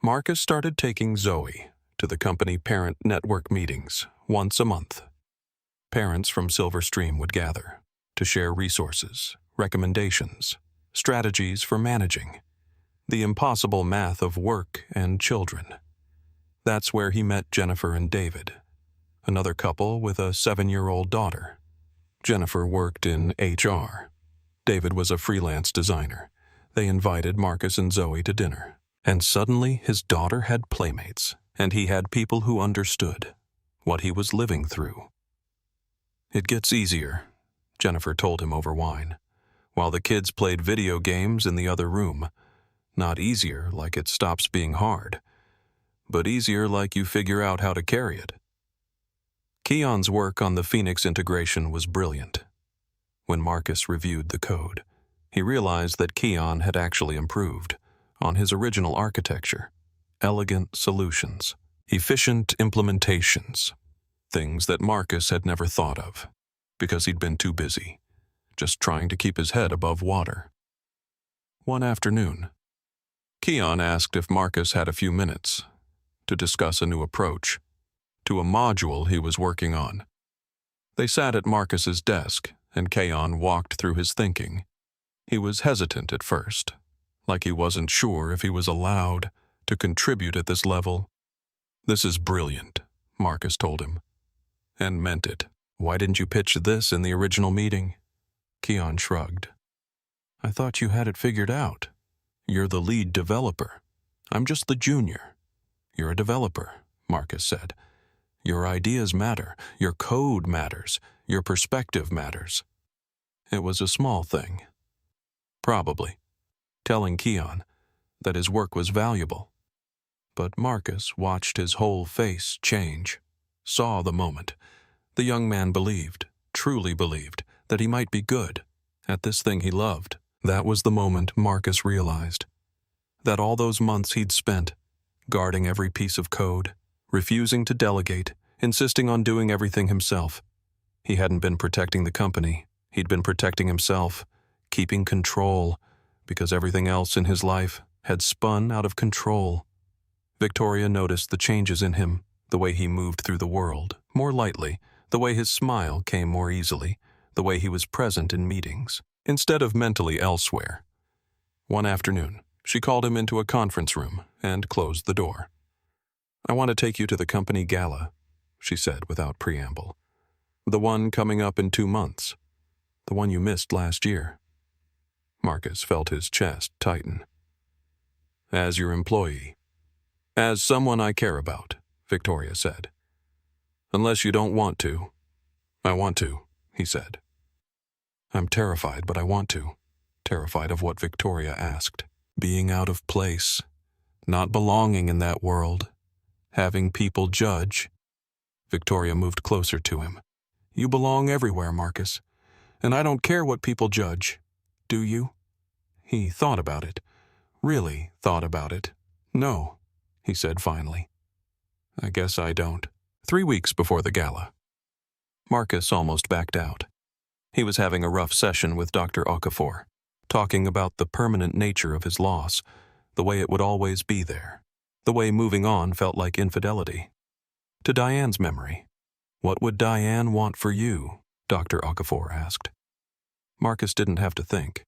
Marcus started taking Zoe to the company parent network meetings once a month. Parents from Silver Stream would gather to share resources, recommendations, strategies for managing the impossible math of work and children. That's where he met Jennifer and David, another couple with a 7-year-old daughter. Jennifer worked in HR. David was a freelance designer. They invited Marcus and Zoe to dinner. And suddenly his daughter had playmates, and he had people who understood what he was living through. "It gets easier," Jennifer told him over wine, while the kids played video games in the other room. Not easier like it stops being hard, but easier like you figure out how to carry it. Keon's work on the Phoenix integration was brilliant. When Marcus reviewed the code, he realized that Keon had actually improved on his original architecture. Elegant solutions, efficient implementations, things that Marcus had never thought of because he'd been too busy, just trying to keep his head above water. One afternoon, Keon asked if Marcus had a few minutes to discuss a new approach to a module he was working on. They sat at Marcus's desk, and Keon walked through his thinking. He was hesitant at first, like he wasn't sure if he was allowed to contribute at this level. "This is brilliant," Marcus told him, and meant it. "Why didn't you pitch this in the original meeting?" Keon shrugged. "I thought you had it figured out. You're the lead developer. I'm just the junior." "You're a developer," Marcus said. "Your ideas matter. Your code matters. Your perspective matters." It was a small thing, probably, telling Keon that his work was valuable. But Marcus watched his whole face change, saw the moment. The young man believed, truly believed, that he might be good at this thing he loved. That was the moment Marcus realized that all those months he'd spent guarding every piece of code, refusing to delegate, insisting on doing everything himself. He hadn't been protecting the company. He'd been protecting himself, keeping control, because everything else in his life had spun out of control. Victoria noticed the changes in him, the way he moved through the world, more lightly, the way his smile came more easily, the way he was present in meetings, instead of mentally elsewhere. One afternoon, she called him into a conference room and closed the door. "I want to take you to the company gala," she said without preamble. "The one coming up in 2 months. The one you missed last year." Marcus felt his chest tighten. "As your employee. As someone I care about," Victoria said. "Unless you don't want to." "I want to," he said. "I'm terrified, but I want to." Terrified of what Victoria asked. Being out of place, not belonging in that world, having people judge. Victoria moved closer to him. "You belong everywhere, Marcus, and I don't care what people judge. Do you?" He thought about it. Really thought about it. "No," he said finally. "I guess I don't." 3 weeks before the gala, Marcus almost backed out. He was having a rough session with Dr. Okafor, talking about the permanent nature of his loss, the way it would always be there, the way moving on felt like infidelity. To Diane's memory, "What would Diane want for you?" Dr. Okafor asked. Marcus didn't have to think.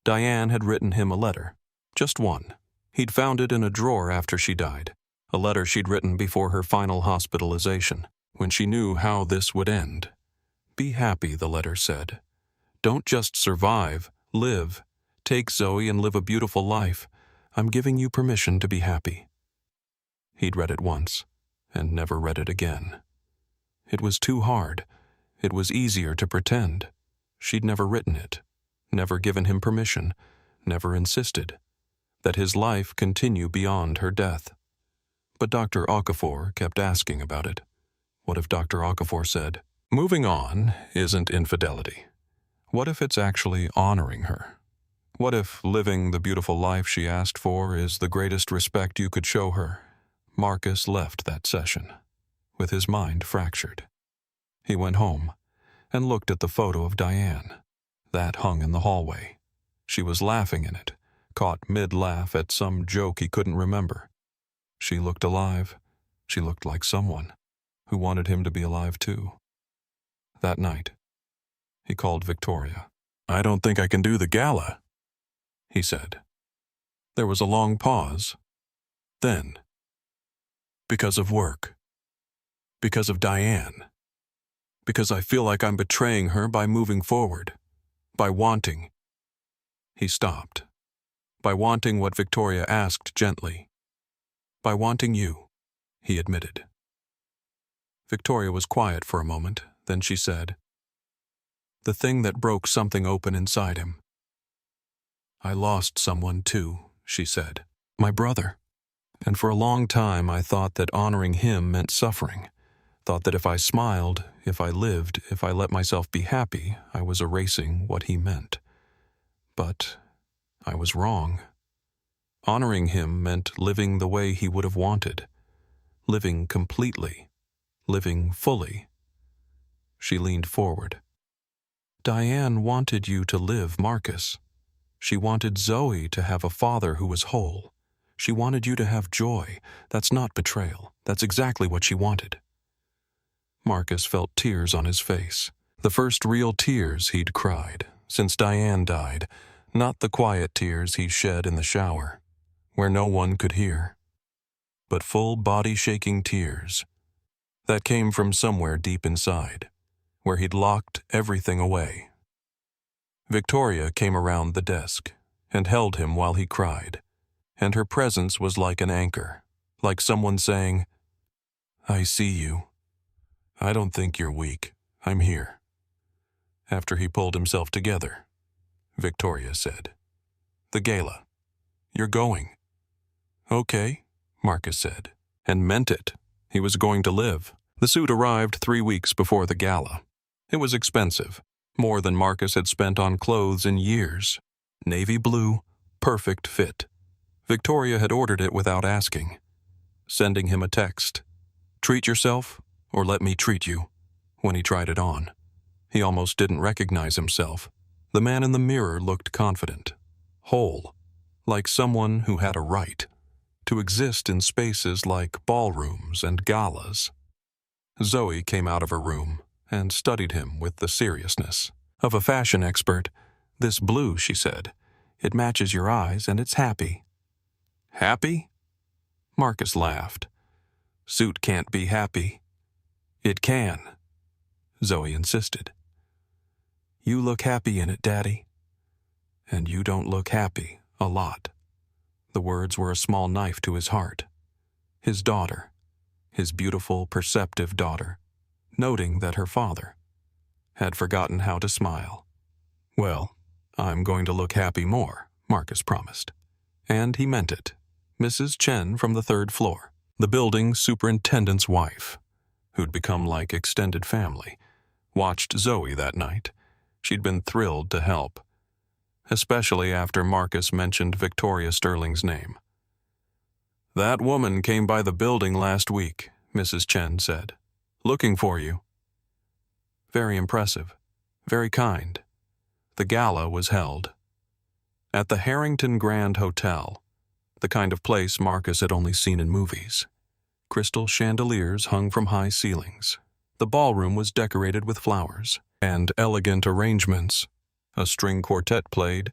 Diane had written him a letter, just one. He'd found it in a drawer after she died, a letter she'd written before her final hospitalization, when she knew how this would end. "Be happy," the letter said. "Don't just survive, live. Take Zoe and live a beautiful life. I'm giving you permission to be happy." He'd read it once, and never read it again. It was too hard. It was easier to pretend. She'd never written it, never given him permission, never insisted that his life continue beyond her death. But Dr. Okafor kept asking about it. What if Dr. Okafor said, "Moving on isn't infidelity. What if it's actually honoring her? What if living the beautiful life she asked for is the greatest respect you could show her?" Marcus left that session, with his mind fractured. He went home and looked at the photo of Diane. That hung in the hallway. She was laughing in it, caught mid-laugh at some joke he couldn't remember. She looked alive, She looked like someone who wanted him to be alive too. That night, he called Victoria. "I don't think I can do the gala," he said. There was a long pause. Then, "Because of work. Because of Diane. Because I feel like I'm betraying her by moving forward. By wanting." He stopped. "By wanting what Victoria asked gently. By wanting you," he admitted. Victoria was quiet for a moment, then she said, "The thing that broke something open inside him. I lost someone too," she said. "My brother. And for a long time I thought that honoring him meant suffering. Thought that if I smiled, if I lived, if I let myself be happy, I was erasing what he meant. But I was wrong. Honoring him meant living the way he would have wanted. Living completely. Living fully." She leaned forward. "Diane wanted you to live, Marcus. She wanted Zoe to have a father who was whole. She wanted you to have joy. That's not betrayal. That's exactly what she wanted." Marcus felt tears on his face. The first real tears he'd cried since Diane died, not the quiet tears he shed in the shower, where no one could hear, but full body-shaking tears that came from somewhere deep inside, where he'd locked everything away. Victoria came around the desk and held him while he cried, and her presence was like an anchor, like someone saying, "I see you. I don't think you're weak. I'm here." After he pulled himself together, Victoria said, "The gala. You're going." "Okay," Marcus said, and meant it. He was going to live. The suit arrived 3 weeks before the gala. It was expensive, more than Marcus had spent on clothes in years. Navy blue, perfect fit. Victoria had ordered it without asking, sending him a text, "Treat yourself, or let me treat you," when he tried it on. He almost didn't recognize himself. The man in the mirror looked confident, whole, like someone who had a right to exist in spaces like ballrooms and galas. Zoe came out of her room and studied him with the seriousness of a fashion expert. "This blue," she said. "It matches your eyes and it's happy." "Happy?" Marcus laughed. "Suit can't be happy." "It can," Zoe insisted. "You look happy in it, Daddy. And you don't look happy a lot." The words were a small knife to his heart. His daughter, his beautiful, perceptive daughter, noting that her father had forgotten how to smile. "Well, I'm going to look happy more," Marcus promised. And he meant it. Mrs. Chen from the 3rd floor, the building superintendent's wife, who'd become like extended family, watched Zoe that night. She'd been thrilled to help, especially after Marcus mentioned Victoria Sterling's name. "That woman came by the building last week," Mrs. Chen said, "looking for you." Very impressive, very kind. The gala was held at the Harrington Grand Hotel, the kind of place Marcus had only seen in movies. Crystal chandeliers hung from high ceilings. The ballroom was decorated with flowers and elegant arrangements. A string quartet played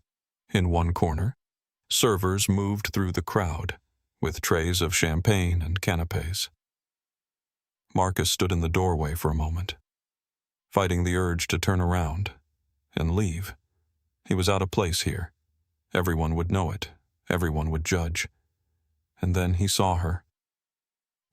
in one corner. Servers moved through the crowd with trays of champagne and canapes. Marcus stood in the doorway for a moment, fighting the urge to turn around and leave. He was out of place here. Everyone would know it. Everyone would judge. And then he saw her.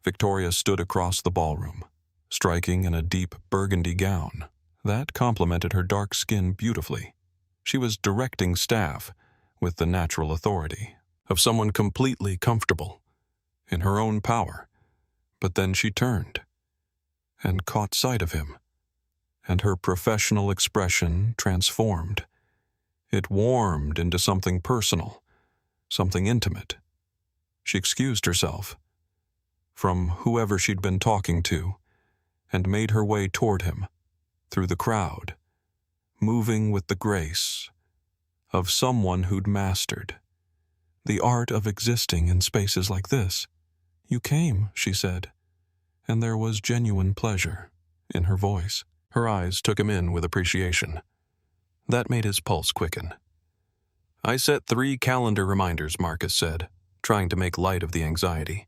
Victoria stood across the ballroom, striking in a deep burgundy gown that complemented her dark skin beautifully. She was directing staff with the natural authority of someone completely comfortable in her own power. But then she turned and caught sight of him, and her professional expression transformed. It warmed into something personal, something intimate. She excused herself from whoever she'd been talking to and made her way toward him through the crowd, moving with the grace of someone who'd mastered the art of existing in spaces like this. "You came," she said. and there was genuine pleasure in her voice. Her eyes took him in with appreciation. That made his pulse quicken. "I set 3 calendar reminders," Marcus said, trying to make light of the anxiety.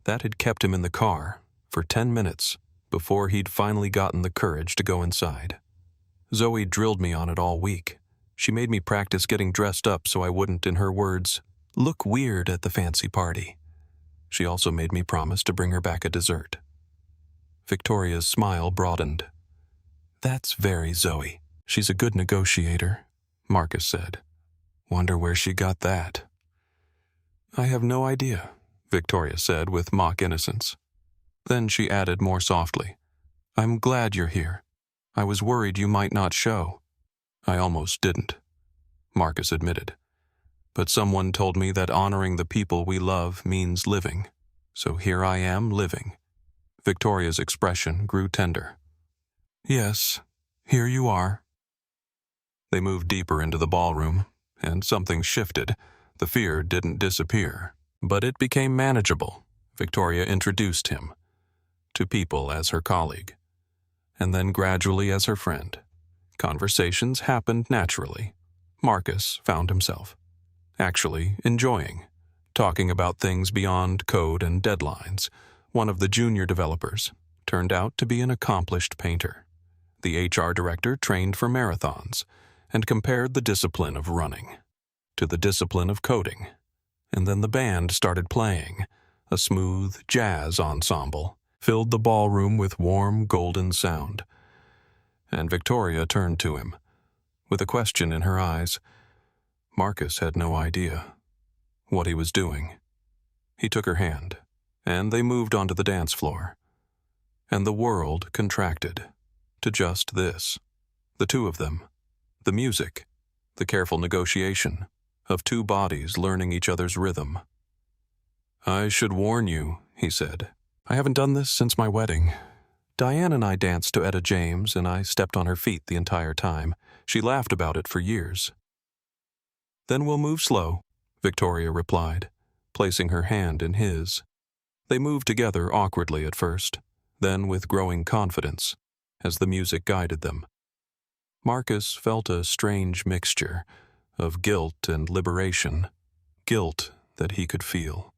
That had kept him in the car for 10 minutes before he'd finally gotten the courage to go inside. "Zoe drilled me on it all week. She made me practice getting dressed up so I wouldn't, in her words, look weird at the fancy party. She also made me promise to bring her back a dessert." Victoria's smile broadened. "That's very Zoe. She's a good negotiator," Marcus said. "Wonder where she got that." "I have no idea," Victoria said with mock innocence. Then she added more softly, "I'm glad you're here. I was worried you might not show." "I almost didn't," Marcus admitted. "But someone told me that honoring the people we love means living. So here I am living." Victoria's expression grew tender. "Yes, here you are." They moved deeper into the ballroom, and something shifted. The fear didn't disappear, but it became manageable. Victoria introduced him to people as her colleague, and then gradually as her friend. Conversations happened naturally. Marcus found himself actually enjoying talking about things beyond code and deadlines. One of the junior developers turned out to be an accomplished painter. The HR director trained for marathons and compared the discipline of running to the discipline of coding. And then the band started playing. A smooth jazz ensemble filled the ballroom with warm, golden sound. And Victoria turned to him, with a question in her eyes. Marcus had no idea what he was doing. He took her hand, and they moved onto the dance floor. And the world contracted to just this. The two of them. The music. The careful negotiation of 2 bodies learning each other's rhythm. "I should warn you," he said. "I haven't done this since my wedding. Diane and I danced to Etta James, and I stepped on her feet the entire time. She laughed about it for years." "Then we'll move slow," Victoria replied, placing her hand in his. They moved together awkwardly at first, then with growing confidence, as the music guided them. Marcus felt a strange mixture of guilt and liberation. Guilt that he could feel,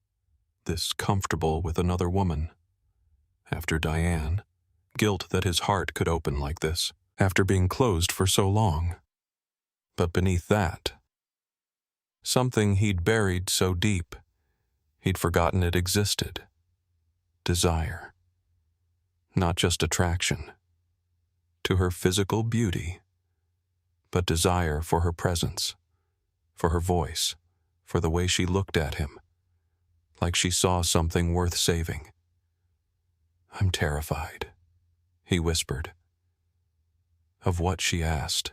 this comfortable with another woman. After Diane, guilt that his heart could open like this, after being closed for so long. But beneath that, something he'd buried so deep, he'd forgotten it existed. Desire. Not just attraction to her physical beauty, but desire for her presence, for her voice, for the way she looked at him, like she saw something worth saving. "I'm terrified," he whispered. Of what she asked.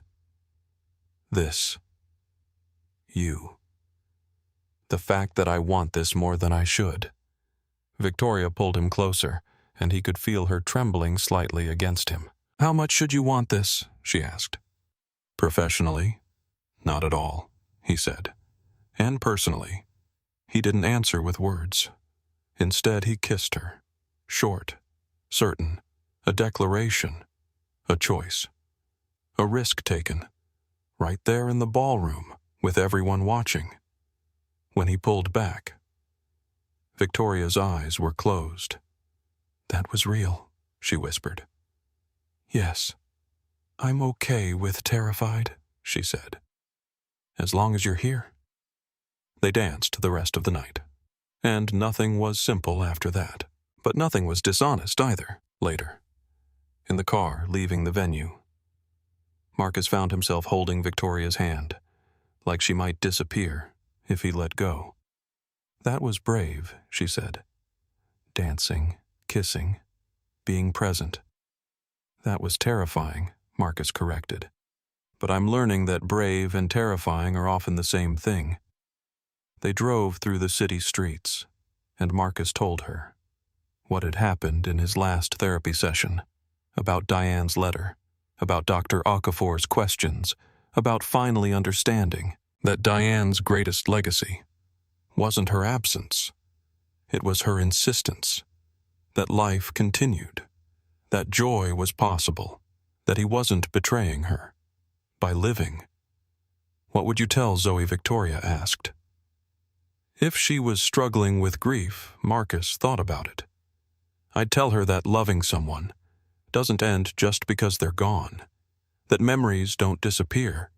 This. You. The fact that I want this more than I should. Victoria pulled him closer, and he could feel her trembling slightly against him. "How much should you want this?" she asked. "Professionally, not at all," he said. And personally, he didn't answer with words. Instead, he kissed her. Short, certain, a declaration, a choice, a risk taken, right there in the ballroom with everyone watching. When he pulled back, Victoria's eyes were closed. "That was real," she whispered. "Yes, I'm okay with terrified," she said. "As long as you're here." They danced the rest of the night, and nothing was simple after that. But nothing was dishonest either, later. In the car, leaving the venue, Marcus found himself holding Victoria's hand, like she might disappear if he let go. "That was brave," she said. "Dancing, kissing, being present." "That was terrifying," Marcus corrected. "But I'm learning that brave and terrifying are often the same thing." They drove through the city streets, and Marcus told her what had happened in his last therapy session, about Diane's letter, about Dr. Okafor's questions, about finally understanding that Diane's greatest legacy wasn't her absence. It was her insistence that life continued, that joy was possible, that he wasn't betraying her by living. What would you tell Zoe? Victoria asked. If she was struggling with grief, Marcus thought about it. I'd tell her that loving someone doesn't end just because they're gone, that memories don't disappear,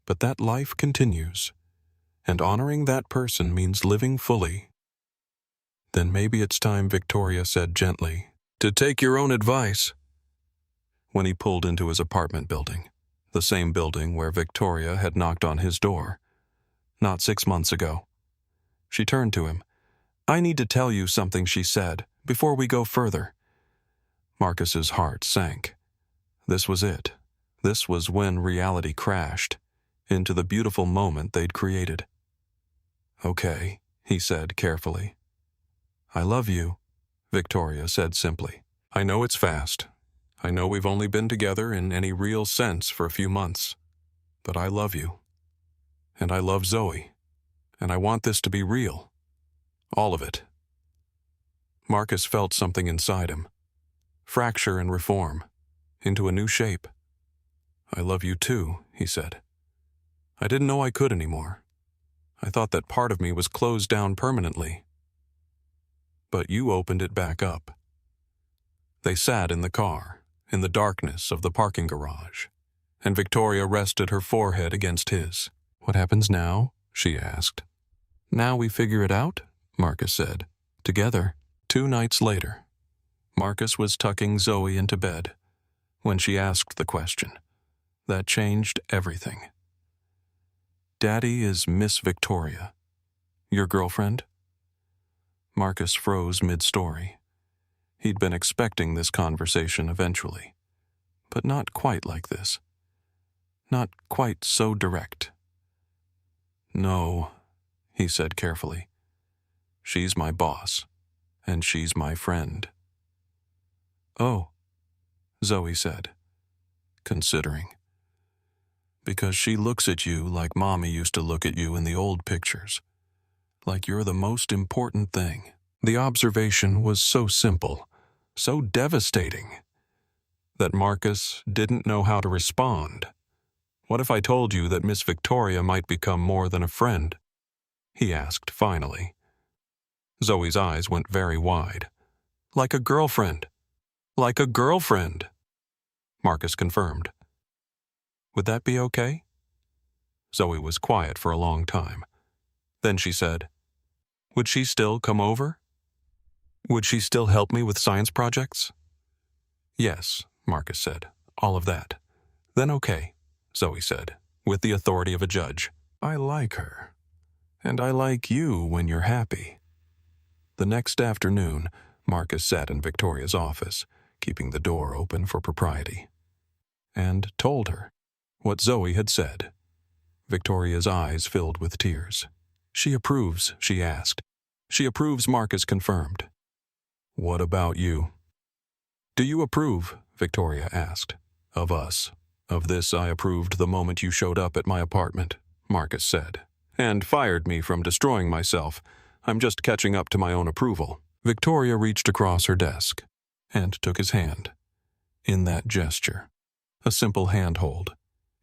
but that life continues, and honoring that person means living fully. Then maybe it's time, Victoria said gently, to take your own advice. When he pulled into his apartment building, the same building where Victoria had knocked on his door, not 6 months ago, she turned to him. I need to tell you something, she said, before we go further. Marcus's heart sank. This was it. This was when reality crashed into the beautiful moment they'd created. Okay, he said carefully. I love you, Victoria said simply. I know it's fast. I know we've only been together in any real sense for a few months. But I love you. And I love Zoe. And I want this to be real. All of it. Marcus felt something inside him. Fracture and reform. Into a new shape. I love you too, he said. I didn't know I could anymore. I thought that part of me was closed down permanently. But you opened it back up. They sat in the car, in the darkness of the parking garage, and Victoria rested her forehead against his. What happens now? She asked. Now we figure it out, Marcus said. Together. 2 nights later, Marcus was tucking Zoe into bed when she asked the question. That changed everything. Daddy is Miss Victoria. Your girlfriend? Marcus froze mid-story. He'd been expecting this conversation eventually, but not quite like this. Not quite so direct. No, he said carefully. She's my boss, and she's my friend. Oh, Zoe said, considering. Because she looks at you like Mommy used to look at you in the old pictures, like you're the most important thing. The observation was so simple, so devastating, that Marcus didn't know how to respond. What if I told you that Miss Victoria might become more than a friend? He asked finally. Zoe's eyes went very wide. Like a girlfriend. Like a girlfriend, Marcus confirmed. Would that be okay? Zoe was quiet for a long time. Then she said, would she still come over? Would she still help me with science projects? Yes, Marcus said, all of that. Then okay, Zoe said, with the authority of a judge. I like her. And I like you when you're happy. The next afternoon, Marcus sat in Victoria's office, keeping the door open for propriety, and told her what Zoe had said. Victoria's eyes filled with tears. She approves, she asked. She approves, Marcus confirmed. What about you? Do you approve, Victoria asked. Of us. Of this I approved the moment you showed up at my apartment, Marcus said, and fired me from destroying myself. I'm just catching up to my own approval. Victoria reached across her desk and took his hand. In that gesture, a simple handhold,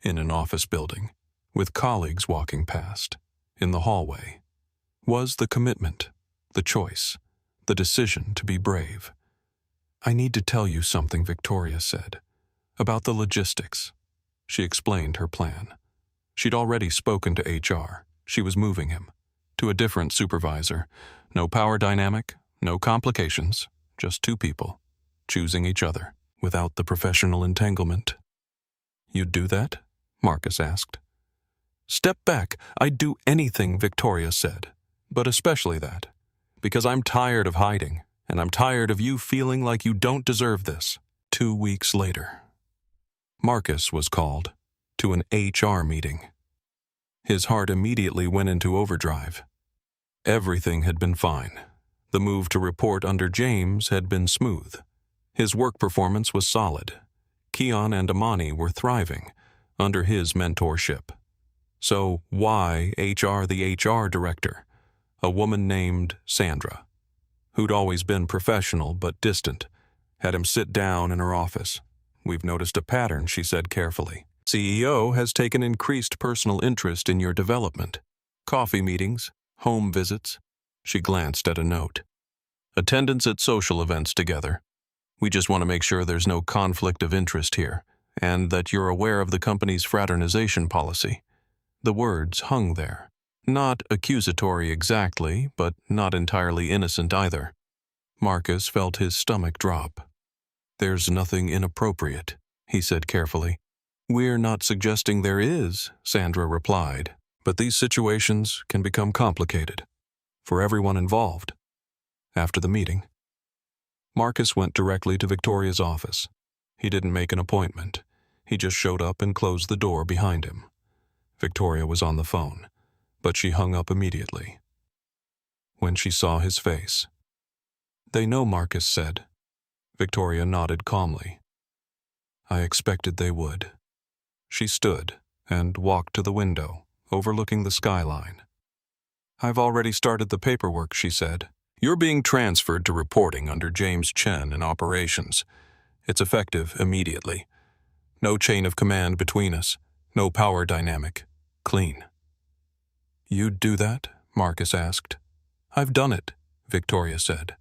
in an office building, with colleagues walking past, in the hallway, was the commitment, the choice, the decision to be brave. I need to tell you something, Victoria said, about the logistics. She explained her plan. She'd already spoken to HR. She was moving him to a different supervisor. No power dynamic, no complications, just 2 people, choosing each other, without the professional entanglement. You'd do that? Marcus asked. Step back. I'd do anything, Victoria said, but especially that, because I'm tired of hiding, and I'm tired of you feeling like you don't deserve this. 2 weeks later, Marcus was called to an HR meeting. His heart immediately went into overdrive. Everything had been fine. The move to report under James had been smooth. His work performance was solid. Keon and Amani were thriving under his mentorship. So why HR the HR director, a woman named Sandra, who'd always been professional but distant, had him sit down in her office. "We've noticed a pattern," she said carefully. "CEO has taken increased personal interest in your development. Coffee meetings, home visits." She glanced at a note. "Attendance at social events together. We just want to make sure there's no conflict of interest here, and that you're aware of the company's fraternization policy." The words hung there. Not accusatory exactly, but not entirely innocent either. Marcus felt his stomach drop. "There's nothing inappropriate," he said carefully. "We're not suggesting there is," Sandra replied, "but these situations can become complicated for everyone involved." After the meeting, Marcus went directly to Victoria's office. He didn't make an appointment. He just showed up and closed the door behind him. Victoria was on the phone, but she hung up immediately when she saw his face. "They know," Marcus said. Victoria nodded calmly. "I expected they would." She stood and walked to the window, overlooking the skyline. "I've already started the paperwork," she said. "You're being transferred to reporting under James Chen in operations. It's effective immediately. No chain of command between us. No power dynamic. Clean." "You'd do that?" Marcus asked. "I've done it," Victoria said.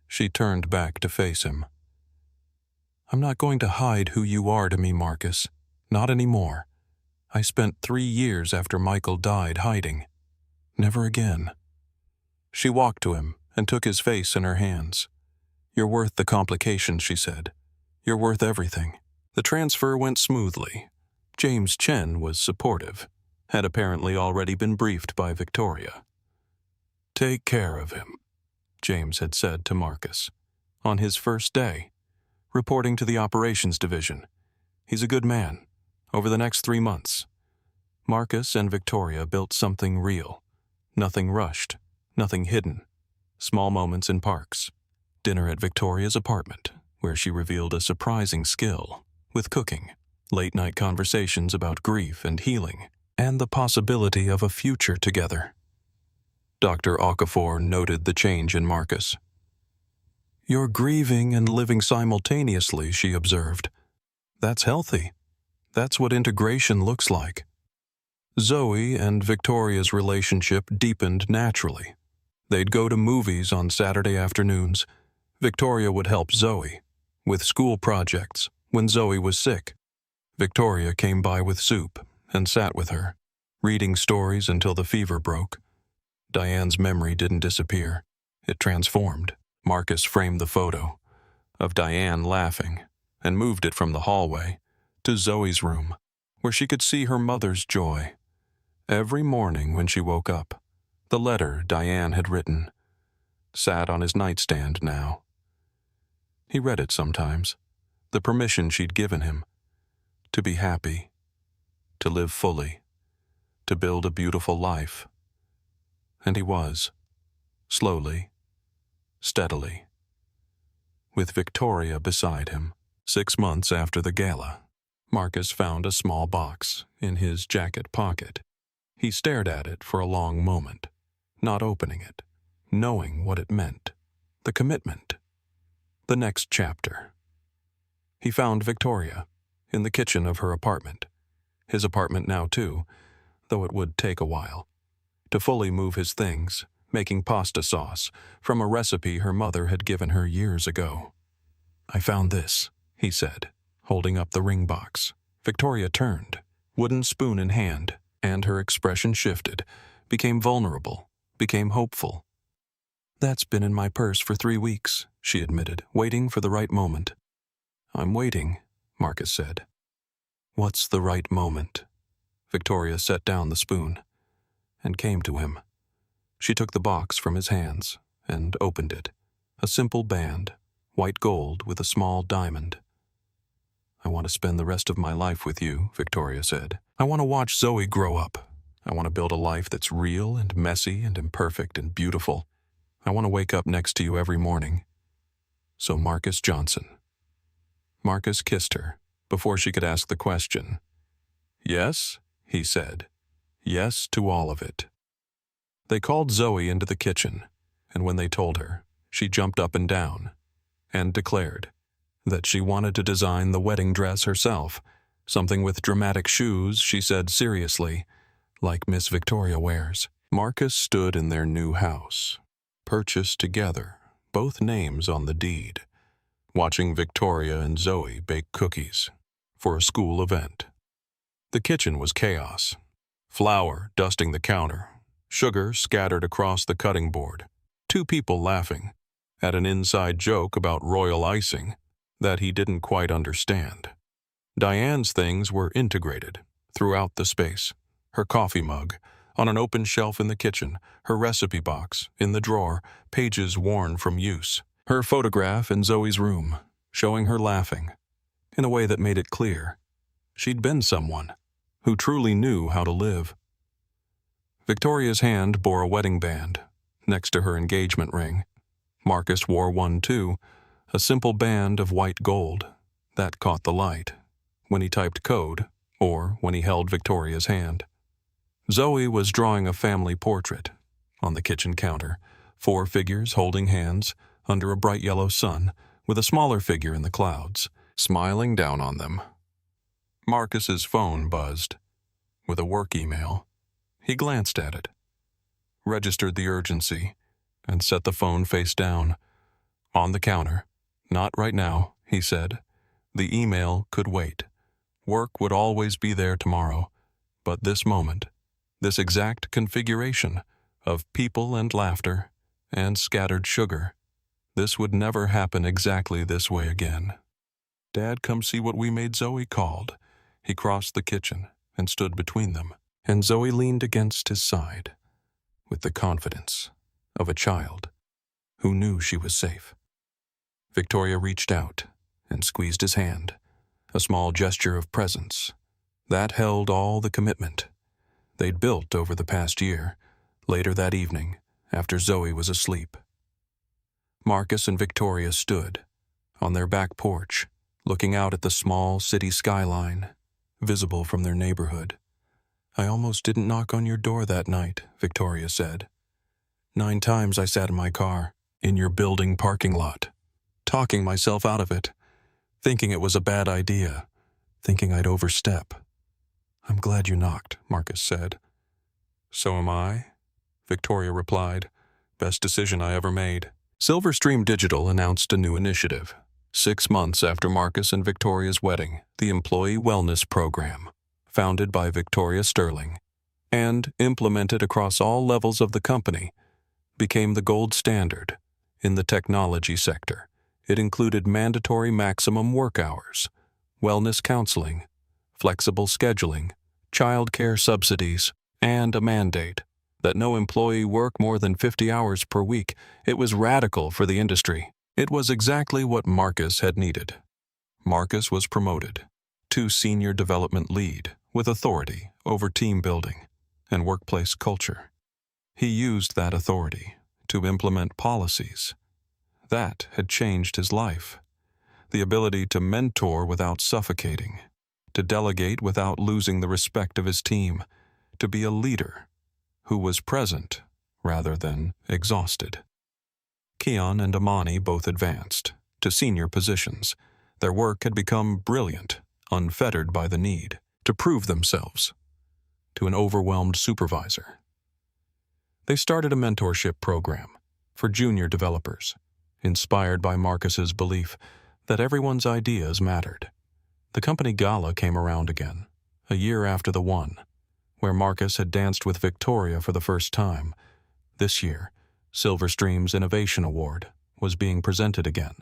She turned back to face him. "I'm not going to hide who you are to me, Marcus. Not anymore. I spent 3 years after Michael died hiding. Never again." She walked to him and took his face in her hands. "You're worth the complications," she said. "You're worth everything." The transfer went smoothly. James Chen was supportive, had apparently already been briefed by Victoria. "Take care of him," James had said to Marcus. On his first day, reporting to the operations division. "He's a good man. Over the next 3 months." Marcus and Victoria built something real. Nothing rushed, nothing hidden. Small moments in parks. Dinner at Victoria's apartment, where she revealed a surprising skill with cooking. Late-night conversations about grief and healing, and the possibility of a future together. Dr. Okafor noted the change in Marcus. "You're grieving and living simultaneously," she observed. "That's healthy. That's what integration looks like." Zoe and Victoria's relationship deepened naturally. They'd go to movies on Saturday afternoons. Victoria would help Zoe with school projects when Zoe was sick. Victoria came by with soup and sat with her, reading stories until the fever broke. Diane's memory didn't disappear. It transformed. Marcus framed the photo of Diane laughing and moved it from the hallway to Zoe's room, where she could see her mother's joy. Every morning when she woke up, the letter Diane had written sat on his nightstand now. He read it sometimes, the permission she'd given him to be happy, to live fully, to build a beautiful life. And he was, slowly, steadily, with Victoria beside him. 6 months after the gala, Marcus found a small box in his jacket pocket. He stared at it for a long moment, not opening it, knowing what it meant. The commitment. The next chapter. He found Victoria in the kitchen of her apartment. His apartment now too, though it would take a while. To fully move his things, making pasta sauce from a recipe her mother had given her years ago. "I found this," he said, holding up the ring box. Victoria turned, wooden spoon in hand, and her expression shifted, became vulnerable, became hopeful. "That's been in my purse for 3 weeks," she admitted, waiting for the right moment. "I'm waiting," Marcus said. "What's the right moment?" Victoria set down the spoon and came to him. She took the box from his hands and opened it. A simple band, white gold with a small diamond. "I want to spend the rest of my life with you," Victoria said. "I want to watch Zoe grow up. I want to build a life that's real and messy and imperfect and beautiful. I want to wake up next to you every morning. So Marcus Johnson." Marcus kissed her before she could ask the question. "Yes," he said. "Yes to all of it." They called Zoe into the kitchen, and when they told her, She jumped up and down and declared that she wanted to design the wedding dress herself, something with dramatic shoes, she said seriously, like Miss Victoria wears. Marcus stood in their new house, purchased together, both names on the deed, watching Victoria and Zoe bake cookies for a school event. The kitchen was chaos. Flour dusting the counter, sugar scattered across the cutting board, two people laughing at an inside joke about royal icing that he didn't quite understand. Diane's things were integrated throughout the space. Her coffee mug on an open shelf in the kitchen, her recipe box in the drawer, pages worn from use. Her photograph in Zoe's room, showing her laughing, in a way that made it clear she'd been someone who truly knew how to live. Victoria's hand bore a wedding band next to her engagement ring. Marcus wore one too, a simple band of white gold that caught the light when he typed code or when he held Victoria's hand. Zoe was drawing a family portrait on the kitchen counter, 4 figures holding hands under a bright yellow sun, with a smaller figure in the clouds, smiling down on them. Marcus's phone buzzed with a work email. He glanced at it, registered the urgency, and set the phone face down. On the counter. "Not right now," he said. The email could wait. Work would always be there tomorrow, but this moment, this exact configuration of people and laughter and scattered sugar, this would never happen exactly this way again. "Dad, come see what we made," Zoe called. He crossed the kitchen and stood between them, and Zoe leaned against his side with the confidence of a child who knew she was safe. Victoria reached out and squeezed his hand, a small gesture of presence that held all the commitment they'd built over the past year. Later that evening, after Zoe was asleep, Marcus and Victoria stood on their back porch, looking out at the small city skyline, visible from their neighborhood. "I almost didn't knock on your door that night," Victoria said. 9 times I sat in my car, in your building parking lot, talking myself out of it, thinking it was a bad idea, thinking I'd overstep. "I'm glad you knocked," Marcus said. "So am I," Victoria replied. "Best decision I ever made." Silverstream Digital announced a new initiative. 6 months after Marcus and Victoria's wedding, the Employee Wellness Program, founded by Victoria Sterling and implemented across all levels of the company, became the gold standard in the technology sector. It included mandatory maximum work hours, wellness counseling, flexible scheduling, child care subsidies, and a mandate that no employee work more than 50 hours per week. It was radical for the industry. It was exactly what Marcus had needed. Marcus was promoted to Senior Development Lead with authority over team building and workplace culture. He used that authority to implement policies that had changed his life. The ability to mentor without suffocating, to delegate without losing the respect of his team, to be a leader who was present rather than exhausted. Keon and Amani both advanced to senior positions. Their work had become brilliant, unfettered by the need to prove themselves to an overwhelmed supervisor. They started a mentorship program for junior developers, inspired by Marcus's belief that everyone's ideas mattered. The company gala came around again, a year after the one, where Marcus had danced with Victoria for the first time. This year, Silverstream's Innovation Award was being presented again.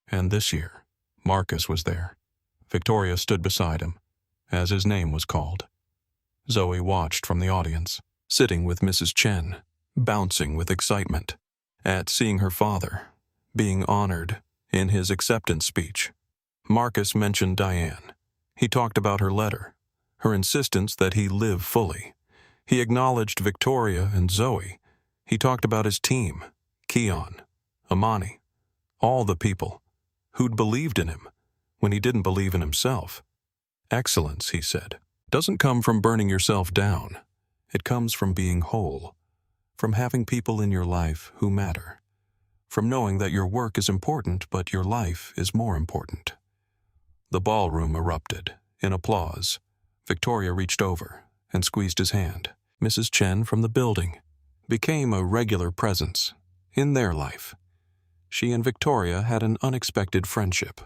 And this year, Marcus was there. Victoria stood beside him, as his name was called. Zoe watched from the audience, sitting with Mrs. Chen, bouncing with excitement at seeing her father being honored in his acceptance speech. Marcus mentioned Diane. He talked about her letter, her insistence that he live fully. He acknowledged Victoria and Zoe. He talked about his team, Keon, Amani, all the people who'd believed in him when he didn't believe in himself. Excellence, he said, doesn't come from burning yourself down. It comes from being whole, from having people in your life who matter, from knowing that your work is important but your life is more important. The ballroom erupted in applause. Victoria reached over and squeezed his hand. Mrs. Chen from the building became a regular presence in their life. She and Victoria had an unexpected friendship,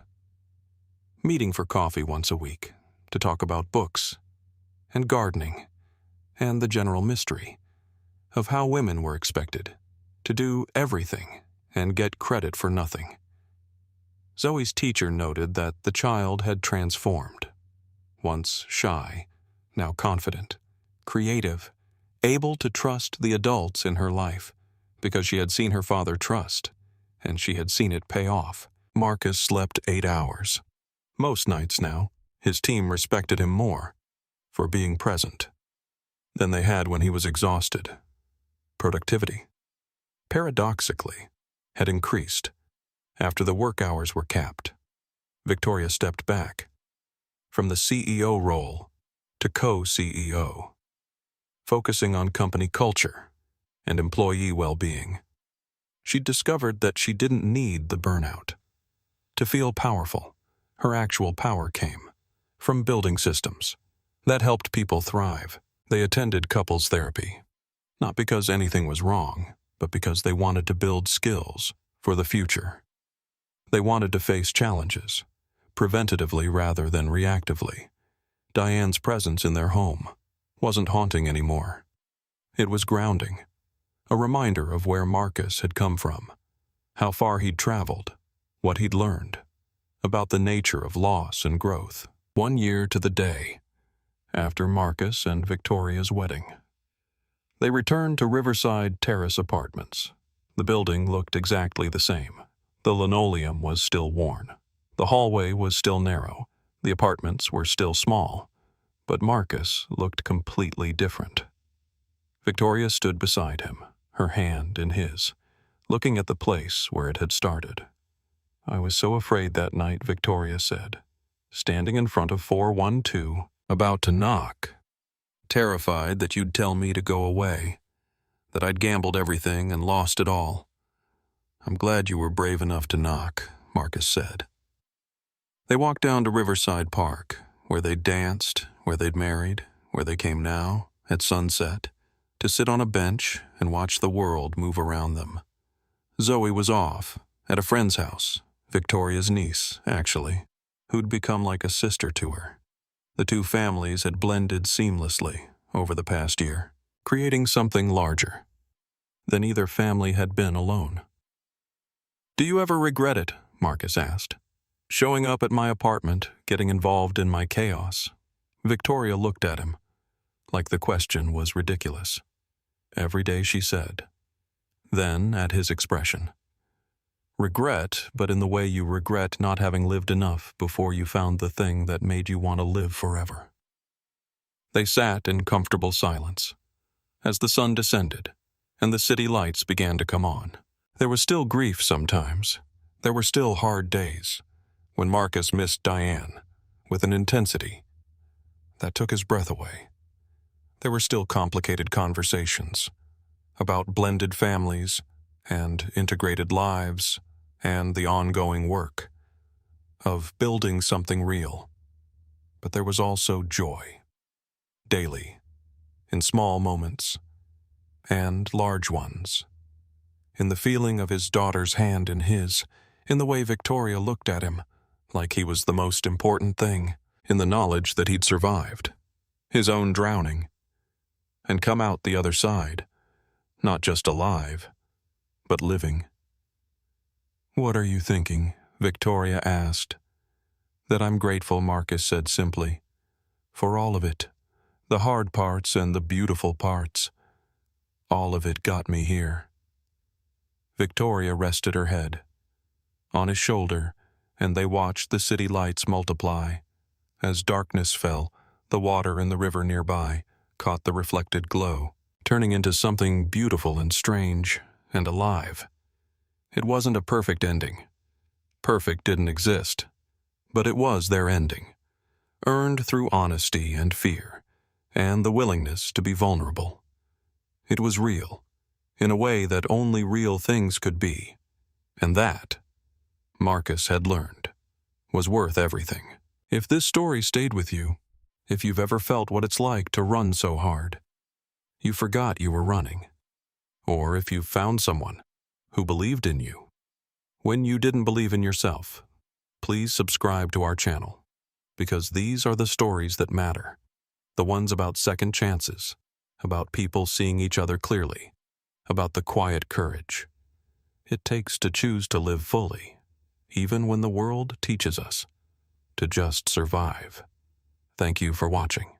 meeting for coffee once a week to talk about books and gardening and the general mystery of how women were expected to do everything and get credit for nothing. Zoe's teacher noted that the child had transformed. Once shy, now confident, creative, able to trust the adults in her life because she had seen her father trust, and she had seen it pay off. Marcus slept 8 hours. Most nights now, his team respected him more for being present than they had when he was exhausted. Productivity, paradoxically, had increased after the work hours were capped. Victoria stepped back from the CEO role to co-CEO, focusing on company culture and employee well-being. She discovered that she didn't need the burnout to feel powerful. Her actual power came from building systems that helped people thrive. They attended couples therapy, not because anything was wrong, but because they wanted to build skills for the future. They wanted to face challenges, preventatively rather than reactively. Diane's presence in their home wasn't haunting anymore. It was grounding, a reminder of where Marcus had come from, how far he'd traveled, what he'd learned about the nature of loss and growth. 1 year to the day after Marcus and Victoria's wedding, they returned to Riverside Terrace Apartments. The building looked exactly the same. The linoleum was still worn. The hallway was still narrow. The apartments were still small. But Marcus looked completely different. Victoria stood beside him, her hand in his, looking at the place where it had started. "I was so afraid that night," Victoria said, standing in front of 412, about to knock, terrified that you'd tell me to go away, that I'd gambled everything and lost it all. "I'm glad you were brave enough to knock," Marcus said. They walked down to Riverside Park, where they'd danced, where they'd married, where they came now, at sunset, to sit on a bench and watch the world move around them. Zoe was off, at a friend's house, Victoria's niece, actually, who'd become like a sister to her. The two families had blended seamlessly over the past year, creating something larger than either family had been alone. "Do you ever regret it?" Marcus asked. "Showing up at my apartment, getting involved in my chaos?" Victoria looked at him, like the question was ridiculous. "Every day," she said. Then, at his expression, "Regret, but in the way you regret not having lived enough before you found the thing that made you want to live forever." They sat in comfortable silence as the sun descended and the city lights began to come on. There was still grief sometimes. There were still hard days when Marcus missed Diane with an intensity that took his breath away. There were still complicated conversations about blended families and integrated lives and the ongoing work of building something real. But there was also joy, daily, in small moments and large ones, in the feeling of his daughter's hand in his, in the way Victoria looked at him like he was the most important thing, in the knowledge that he'd survived his own drowning and come out the other side, not just alive, but living. "What are you thinking?" Victoria asked. "That I'm grateful," Marcus said simply, "for all of it, the hard parts and the beautiful parts. All of it got me here." Victoria rested her head on his shoulder, and they watched the city lights multiply. As darkness fell, the water in the river nearby caught the reflected glow, turning into something beautiful and strange and alive. It wasn't a perfect ending. Perfect didn't exist, but it was their ending, earned through honesty and fear, and the willingness to be vulnerable. It was real, in a way that only real things could be, And that, Marcus had learned, was worth everything. If this story stayed with you, if you've ever felt what it's like to run so hard, you forgot you were running, or if you found someone who believed in you when you didn't believe in yourself, please subscribe to our channel, because these are the stories that matter, the ones about second chances, about people seeing each other clearly, about the quiet courage it takes to choose to live fully, even when the world teaches us to just survive. Thank you for watching.